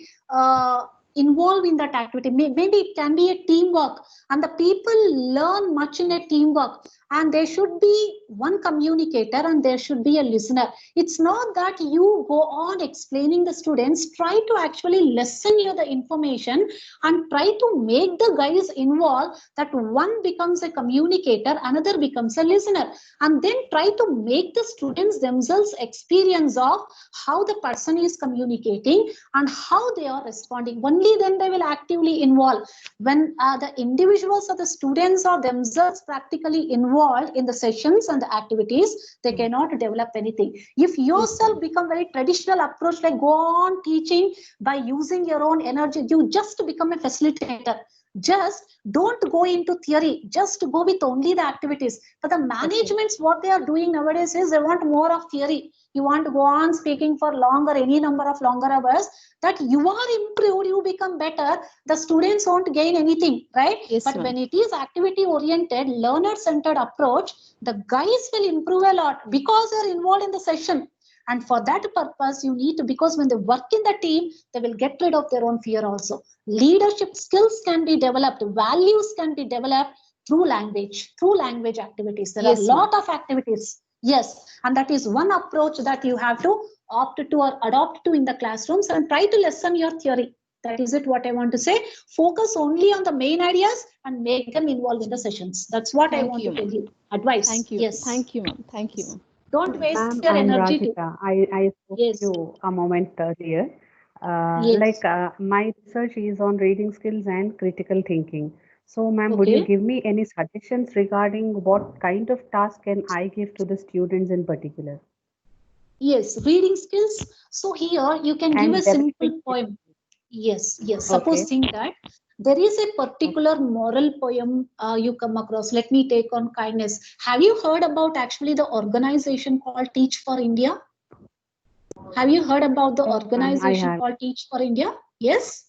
involve in that activity. Maybe it can be a teamwork, and the people learn much in a teamwork, and there should be one communicator and there should be a listener. It's not that you go on explaining the students, try to actually listen to the information and try to make the guys involved, that one becomes a communicator, another becomes a listener, and then try to make the students themselves experience of how the person is communicating and how they are responding. Only then they will actively involve. When the individuals or the students are themselves practically involved, involved in the sessions and the activities, they cannot develop anything. If yourself become very traditional approach, like go on teaching by using your own energy, you just become a facilitator. Just don't go into theory, just go with only the activities. But the managements, what they are doing nowadays is they want more of theory. You want to go on speaking for longer, any number of longer hours, that you are improved, you become better, the students won't gain anything, right? Yes, But when it is activity oriented, learner centered approach, the guys will improve a lot because they're involved in the session. And for that purpose, you need to, because when they work in the team, they will get rid of their own fear also. Leadership skills can be developed, values can be developed through language activities. There are a lot of activities. Yes, and that is one approach that you have to opt to or adopt to in the classrooms, and try to lessen your theory. That is it, what I want to say. Focus only on the main ideas and make them involved in the sessions. That's what I want to tell you. Advice. Thank you. Yes. Thank you, ma'am. Thank you, ma'am. Don't waste Ma'am, your I'm energy. Radhika. I spoke to you a moment earlier. My research is on reading skills and critical thinking. So, ma'am, would you give me any suggestions regarding what kind of task can I give to the students in particular? Yes, reading skills. So here you can give a simple poem. Yes. Suppose think that there is a particular moral poem you come across. Let me take on kindness. Have you heard about actually the organization called Teach for India? Have you heard about the organization called Teach for India? Yes.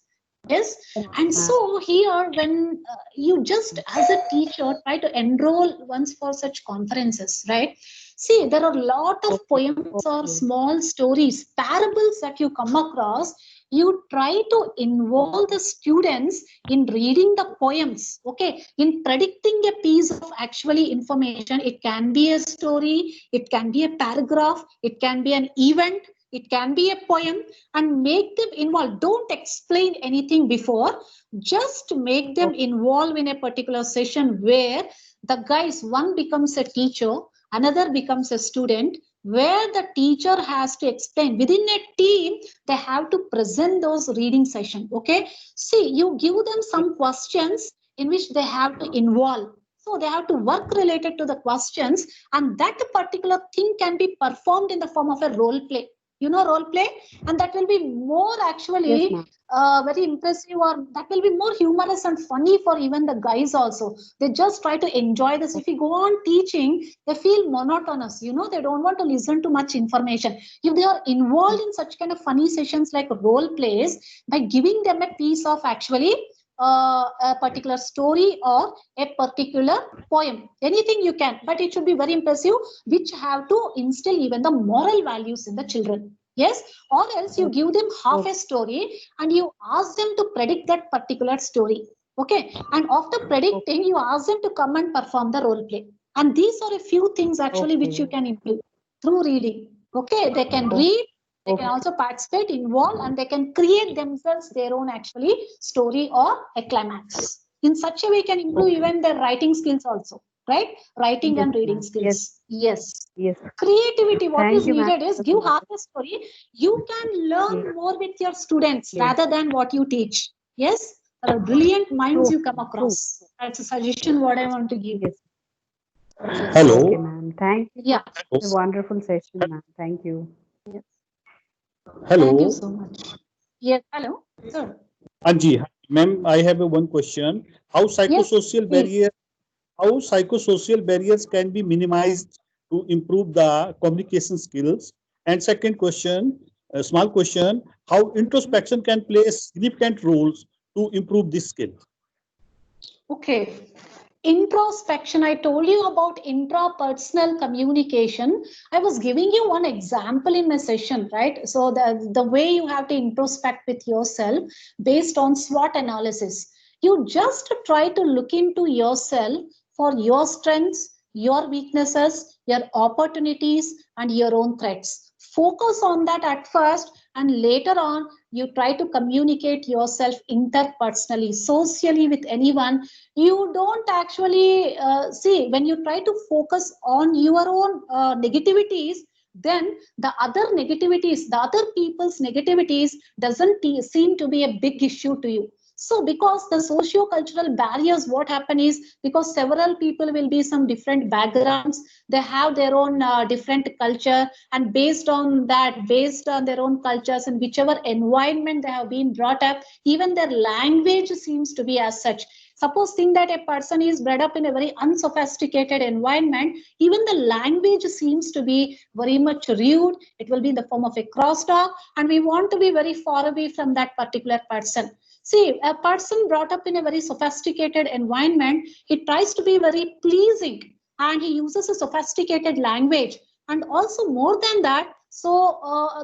And so here, when you just as a teacher try to enroll once for such conferences, right? See, there are a lot of poems or small stories, parables that you come across. You try to involve the students in reading the poems, okay, in predicting a piece of actually information. It can be a story, it can be a paragraph, it can be an event, it can be a poem, and make them involved. Don't explain anything before, just make them involved in a particular session where the guys, one becomes a teacher, another becomes a student, where the teacher has to explain. Within a team, they have to present those reading session. Okay. See, you give them some questions in which they have to involve. So they have to work related to the questions, and that particular thing can be performed in the form of a role play. You know, role play, and that will be more actually very impressive, or that will be more humorous and funny for even the guys also. They just try to enjoy this. If you go on teaching, they feel monotonous. You know, they don't want to listen to much information. If they are involved in such kind of funny sessions like role plays, by giving them a piece of actually a particular story or a particular poem, anything you can, but it should be very impressive, which have to instill even the moral values in the children. Yes, or else you give them half a story and you ask them to predict that particular story. Okay, and after predicting, you ask them to come and perform the role play. And these are a few things actually which you can improve through reading. Okay, they can read, they can also participate, involve, and they can create themselves their own actually story or a climax. In such a way, can improve even their writing skills also, right? Writing and reading skills. Yes. Creativity, what is needed is give half a story. You can learn more with your students rather than what you teach. Yes. There are brilliant minds you come across. That's a suggestion what I want to give. Hello. Okay, ma'am. Thank you. Yeah. It's a wonderful session, ma'am. Thank you. Yes. Hello. Thank you so much. Yes. Hello. Sir. Anji, ma'am, I have one question. How psychosocial barriers can be minimized to improve the communication skills? And second question, a small question, how introspection can play a significant role to improve this skill? Okay. Introspection, I told you about intrapersonal communication. I was giving you one example in my session, right? So the way you have to introspect with yourself based on SWOT analysis. You just try to look into yourself for your strengths, your weaknesses, your opportunities, and your own threats. Focus on that at first, and later on, you try to communicate yourself interpersonally, socially with anyone. You don't actually see, when you try to focus on your own negativities, then the other negativities, the other people's negativities doesn't seem to be a big issue to you. So because the socio-cultural barriers, what happen is, because several people will be some different backgrounds, they have their own different culture, and based on that, based on their own cultures and whichever environment they have been brought up, even their language seems to be as such. Suppose think that a person is bred up in a very unsophisticated environment, even the language seems to be very much rude. It will be in the form of a crosstalk, and we want to be very far away from that particular person. See, a person brought up in a very sophisticated environment, he tries to be very pleasing and he uses a sophisticated language. And also more than that, so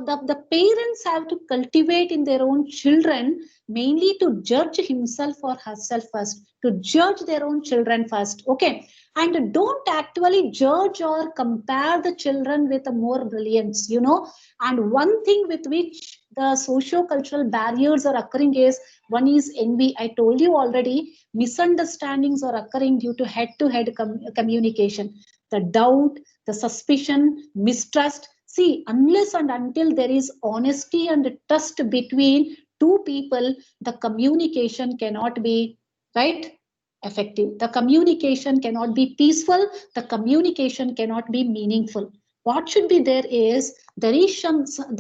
the parents have to cultivate in their own children mainly to judge himself or herself first, to judge their own children first, okay? And don't actually judge or compare the children with a more brilliance, you know. And one thing with which the socio-cultural barriers are occurring is, one is envy. I told you already, misunderstandings are occurring due to head-to-head communication. The doubt, the suspicion, mistrust. See, unless and until there is honesty and trust between two people, the communication cannot be, right, effective. The communication cannot be peaceful. The communication cannot be meaningful. What should be there is, there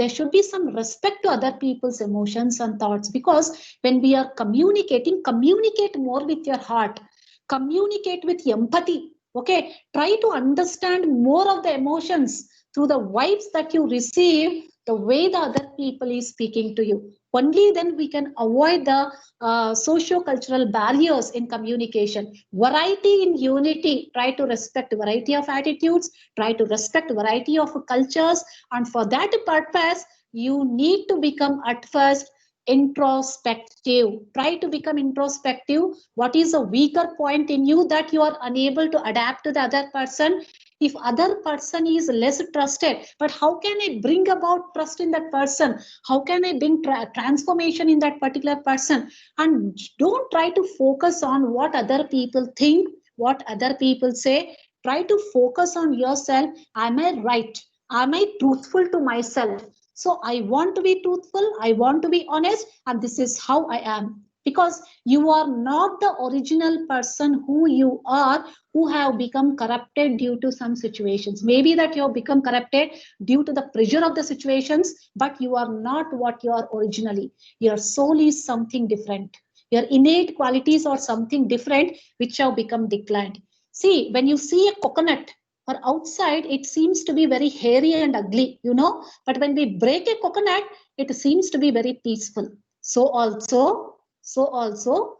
should be some respect to other people's emotions and thoughts, because when we are communicating, communicate more with your heart, communicate with empathy, okay? Try to understand more of the emotions through the vibes that you receive, the way the other people is speaking to you. Only then we can avoid the socio-cultural barriers in communication. Variety in unity. Try to respect variety of attitudes, try to respect variety of cultures, and for that purpose, you need to become at first introspective. Try to become introspective. What is a weaker point in you that you are unable to adapt to the other person? If other person is less trusted, but how can I bring about trust in that person? How can I bring transformation in that particular person? And don't try to focus on what other people think, what other people say. Try to focus on yourself. Am I right? Am I truthful to myself? So I want to be truthful, I want to be honest, and this is how I am. Because you are not the original person who you are, who have become corrupted due to some situations. Maybe that you have become corrupted due to the pressure of the situations, but you are not what you are originally. Your soul is something different. Your innate qualities are something different, which have become declined. See, when you see a coconut, or outside, it seems to be very hairy and ugly, you know, but when we break a coconut, it seems to be very peaceful. So also,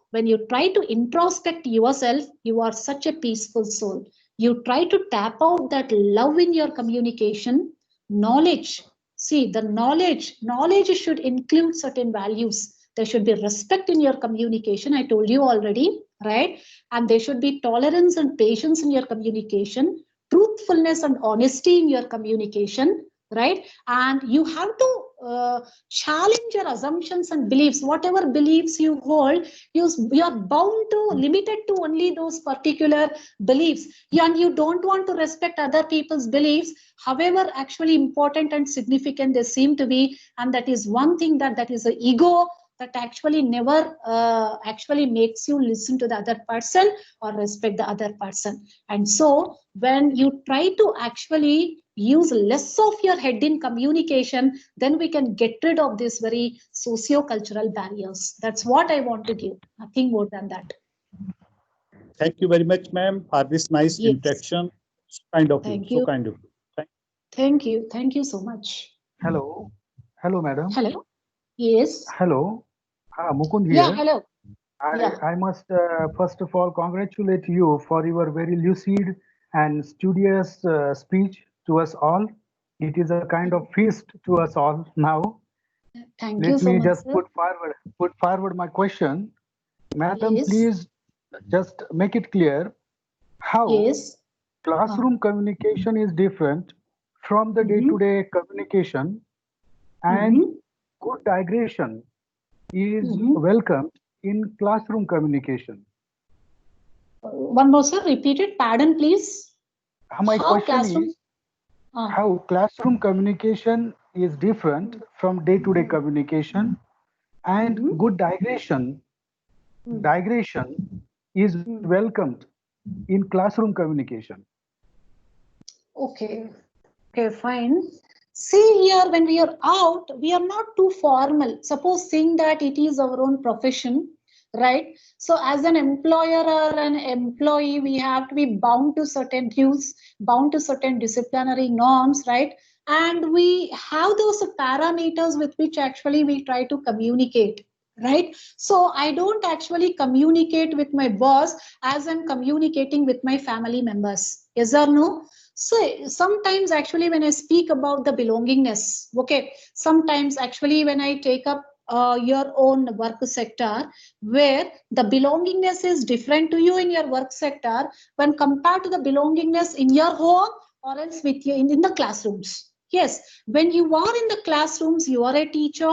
when you try to introspect yourself, you are such a peaceful soul. You try to tap out that love in your communication, knowledge. See, the knowledge should include certain values. There should be respect in your communication. I told you already, right? And there should be tolerance and patience in your communication, truthfulness and honesty in your communication, right? And you have to challenge your assumptions and beliefs. Whatever beliefs you hold, you are bound to, limited to only those particular beliefs. And you don't want to respect other people's beliefs, however actually important and significant they seem to be. And that is one thing that is the ego that actually never actually makes you listen to the other person or respect the other person. And so when you try to actually use less of your head in communication, then we can get rid of these very socio-cultural barriers. That's what I want to give, nothing more than that. Thank you very much, ma'am, for this nice introduction. So kind of Thank you. you. So kind of you. Thank you. Thank you so much. Hello. Hello, madam. Hello. Yes. Hello. Mukund here. Yeah, hello. I must first of all congratulate you for your very lucid and studious speech to us all. It is a kind of feast to us all now. Thank you Let so me much, just sir. put forward my question. Madam, Yes. please just make it clear how classroom communication is different from the day-to-day communication, and good digression is welcomed in classroom communication. One more, sir. Repeat it. Pardon, please. My How question classroom? is how classroom communication is different from day-to-day communication, and good digression digression is welcomed in classroom communication. Okay. Okay, fine. See here, when we are out, we are not too formal. Suppose saying that it is our own profession, right? So as an employer or an employee, we have to be bound to certain rules, bound to certain disciplinary norms, right? And we have those parameters with which actually we try to communicate, right? So I don't actually communicate with my boss as I'm communicating with my family members. Yes or no? So sometimes actually when I speak about the belongingness, okay, sometimes actually when I take up your own work sector, where the belongingness is different to you in your work sector when compared to the belongingness in your home or else with you in the classrooms. Yes, when you are in the classrooms, you are a teacher,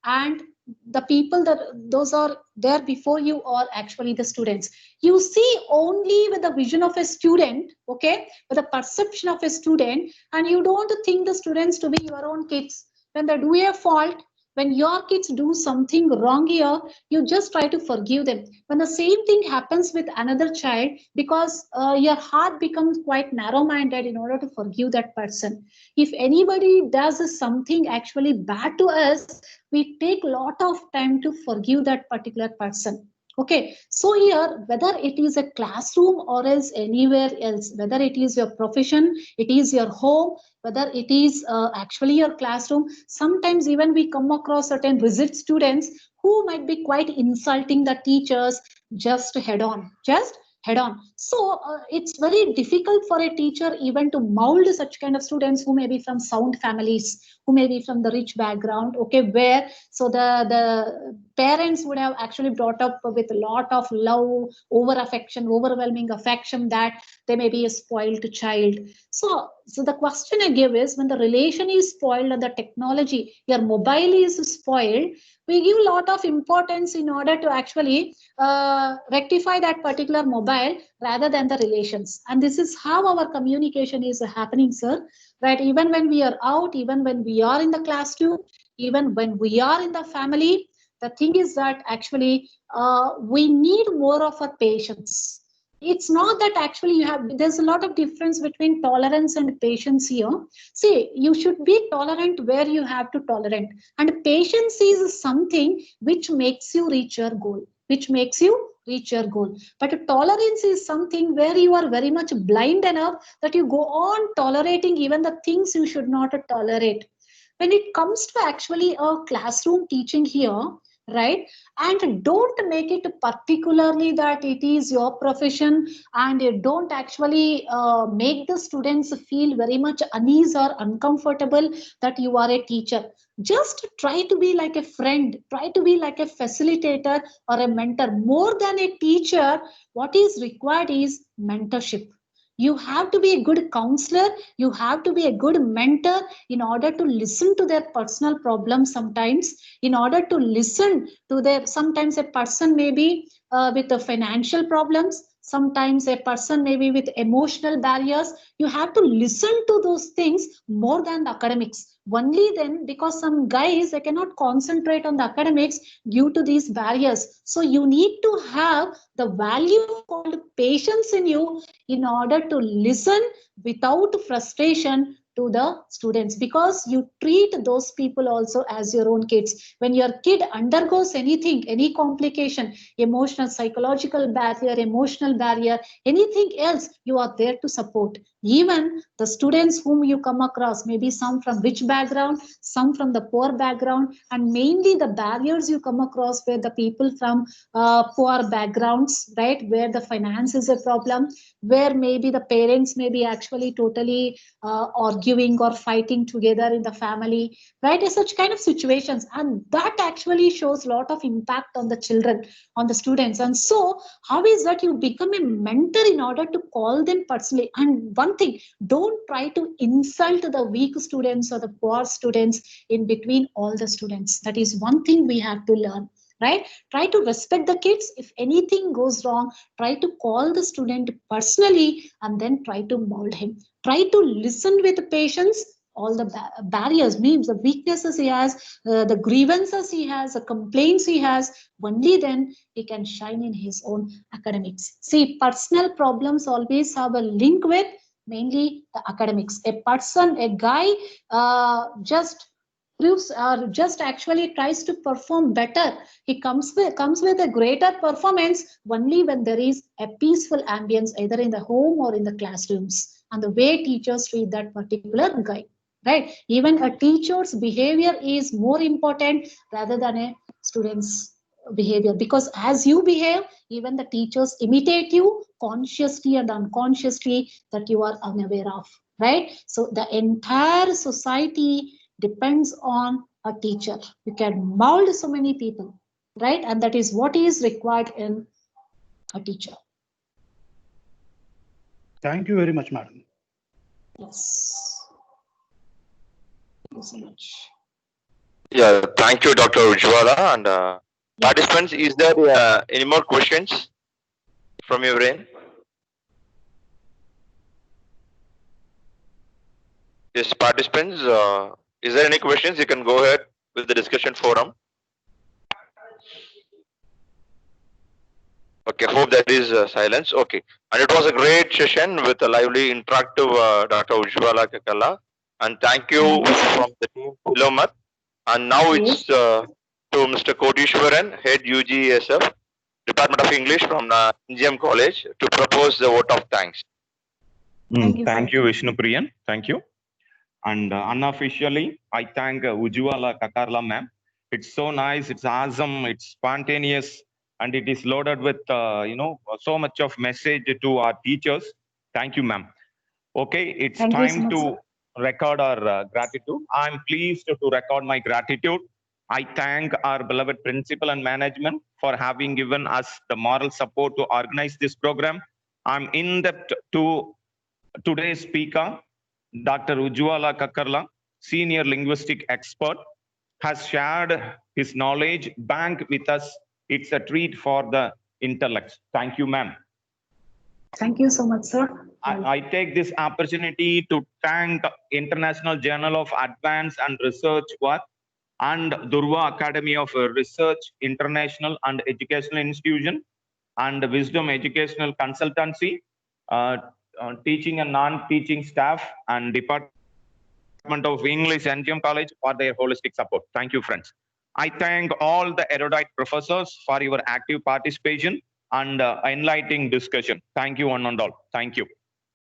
and the people that those are there before you are actually the students. You see only with the vision of a student, okay, with the perception of a student, and you don't think the students to be your own kids. When they do a fault, when your kids do something wrong here, you just try to forgive them. When the same thing happens with another child, because your heart becomes quite narrow-minded in order to forgive that person. If anybody does something actually bad to us, we take a lot of time to forgive that particular person. Okay, so here, whether it is a classroom or else anywhere else, whether it is your profession, it is your home, whether it is actually your classroom, sometimes even we come across certain rigid students who might be quite insulting the teachers just head on. So it's very difficult for a teacher even to mold such kind of students who may be from sound families, who may be from the rich background, okay, where so the parents would have actually brought up with a lot of love, over affection, overwhelming affection, that they may be a spoiled child. So the question I give is, when the relation is spoiled or the technology, your mobile is spoiled, we give a lot of importance in order to actually rectify that particular mobile rather than the relations. And this is how our communication is happening, sir. Right? Even when we are out, even when we are in the classroom, even when we are in the family, the thing is that actually we need more of a patience. It's not that actually there's a lot of difference between tolerance and patience here. See, you should be tolerant where you have to tolerate. And patience is something which makes you reach your goal, But tolerance is something where you are very much blind enough that you go on tolerating even the things you should not tolerate. When it comes to actually a classroom teaching here, right, and don't make it particularly that it is your profession, and don't actually make the students feel very much unease or uncomfortable that you are a teacher. Just try to be like a friend, try to be like a facilitator or a mentor. More than a teacher, what is required is mentorship. You have to be a good counselor, you have to be a good mentor in order to listen to their personal problems sometimes, in order to listen to their, sometimes a person may be with the financial problems, sometimes a person may be with emotional barriers. You have to listen to those things more than the academics. Only then, because some guys, they cannot concentrate on the academics due to these barriers. So you need to have the value called patience in you in order to listen without frustration to the students, because you treat those people also as your own kids. When your kid undergoes anything, any complication, emotional, psychological barrier, emotional barrier, anything else, you are there to support. Even the students whom you come across, maybe some from rich background, some from the poor background, and mainly the barriers you come across where the people from poor backgrounds, right, where the finance is a problem, where maybe the parents may be actually totally arguing or fighting together in the family, right? Such kind of situations, and that actually shows a lot of impact on the children, on the students. And so how is that you become a mentor in order to call them personally? And one thing, don't try to insult the weak students or the poor students in between all the students. That is one thing we have to learn. Right? Try to respect the kids. If anything goes wrong, try to call the student personally and then try to mold him. Try to listen with patience all the barriers, means the weaknesses he has, the grievances he has, the complaints he has, only then he can shine in his own academics. See, personal problems always have a link with mainly the academics. A guy just proves or just actually tries to perform better. He comes with a greater performance only when there is a peaceful ambience either in the home or in the classrooms, and the way teachers treat that particular guy. Right? Even a teacher's behavior is more important rather than a student's behavior, because as you behave, even the teachers imitate you consciously and unconsciously that you are unaware of. Right? So the entire society depends on a teacher. You can mold so many people, right? And that is what is required in a teacher. Thank you very much, madam. Yes. Thank you so much. Yeah, thank you, Dr. Ujwala. And participants, is there any more questions from your end? Yes, participants, is there any questions? You can go ahead with the discussion forum. Okay, hope that is silence. Okay, and it was a great session with a lively, interactive Dr. Ujwala Kakala. And thank you from the team Philomath. And now it's to Mr. Kodishwaran, Head UGSF, Department of English from NGM College, to propose the vote of thanks. Thank you, Vishnu Priyan. Thank you. And unofficially, I thank Ujwala Kakarla ma'am. It's so nice, it's awesome, it's spontaneous, and it is loaded with so much of message to our teachers. Thank you, ma'am. Okay, it's time to record our gratitude. I'm pleased to record my gratitude. I thank our beloved principal and management for having given us the moral support to organize this program. I'm indebted to today's speaker, Dr. Ujwala Kakarla, senior linguistic expert, has shared his knowledge bank with us. It's a treat for the intellect. Thank you, ma'am. Thank you so much, sir. I take this opportunity to thank International Journal of Advanced and Research Work and Durva Academy of Research International and Educational Institution and Wisdom Educational Consultancy, teaching and non-teaching staff, and Department of English NGM College for their holistic support. Thank you, friends. I thank all the erudite professors for your active participation and enlightening discussion. Thank you, one and all. Thank you.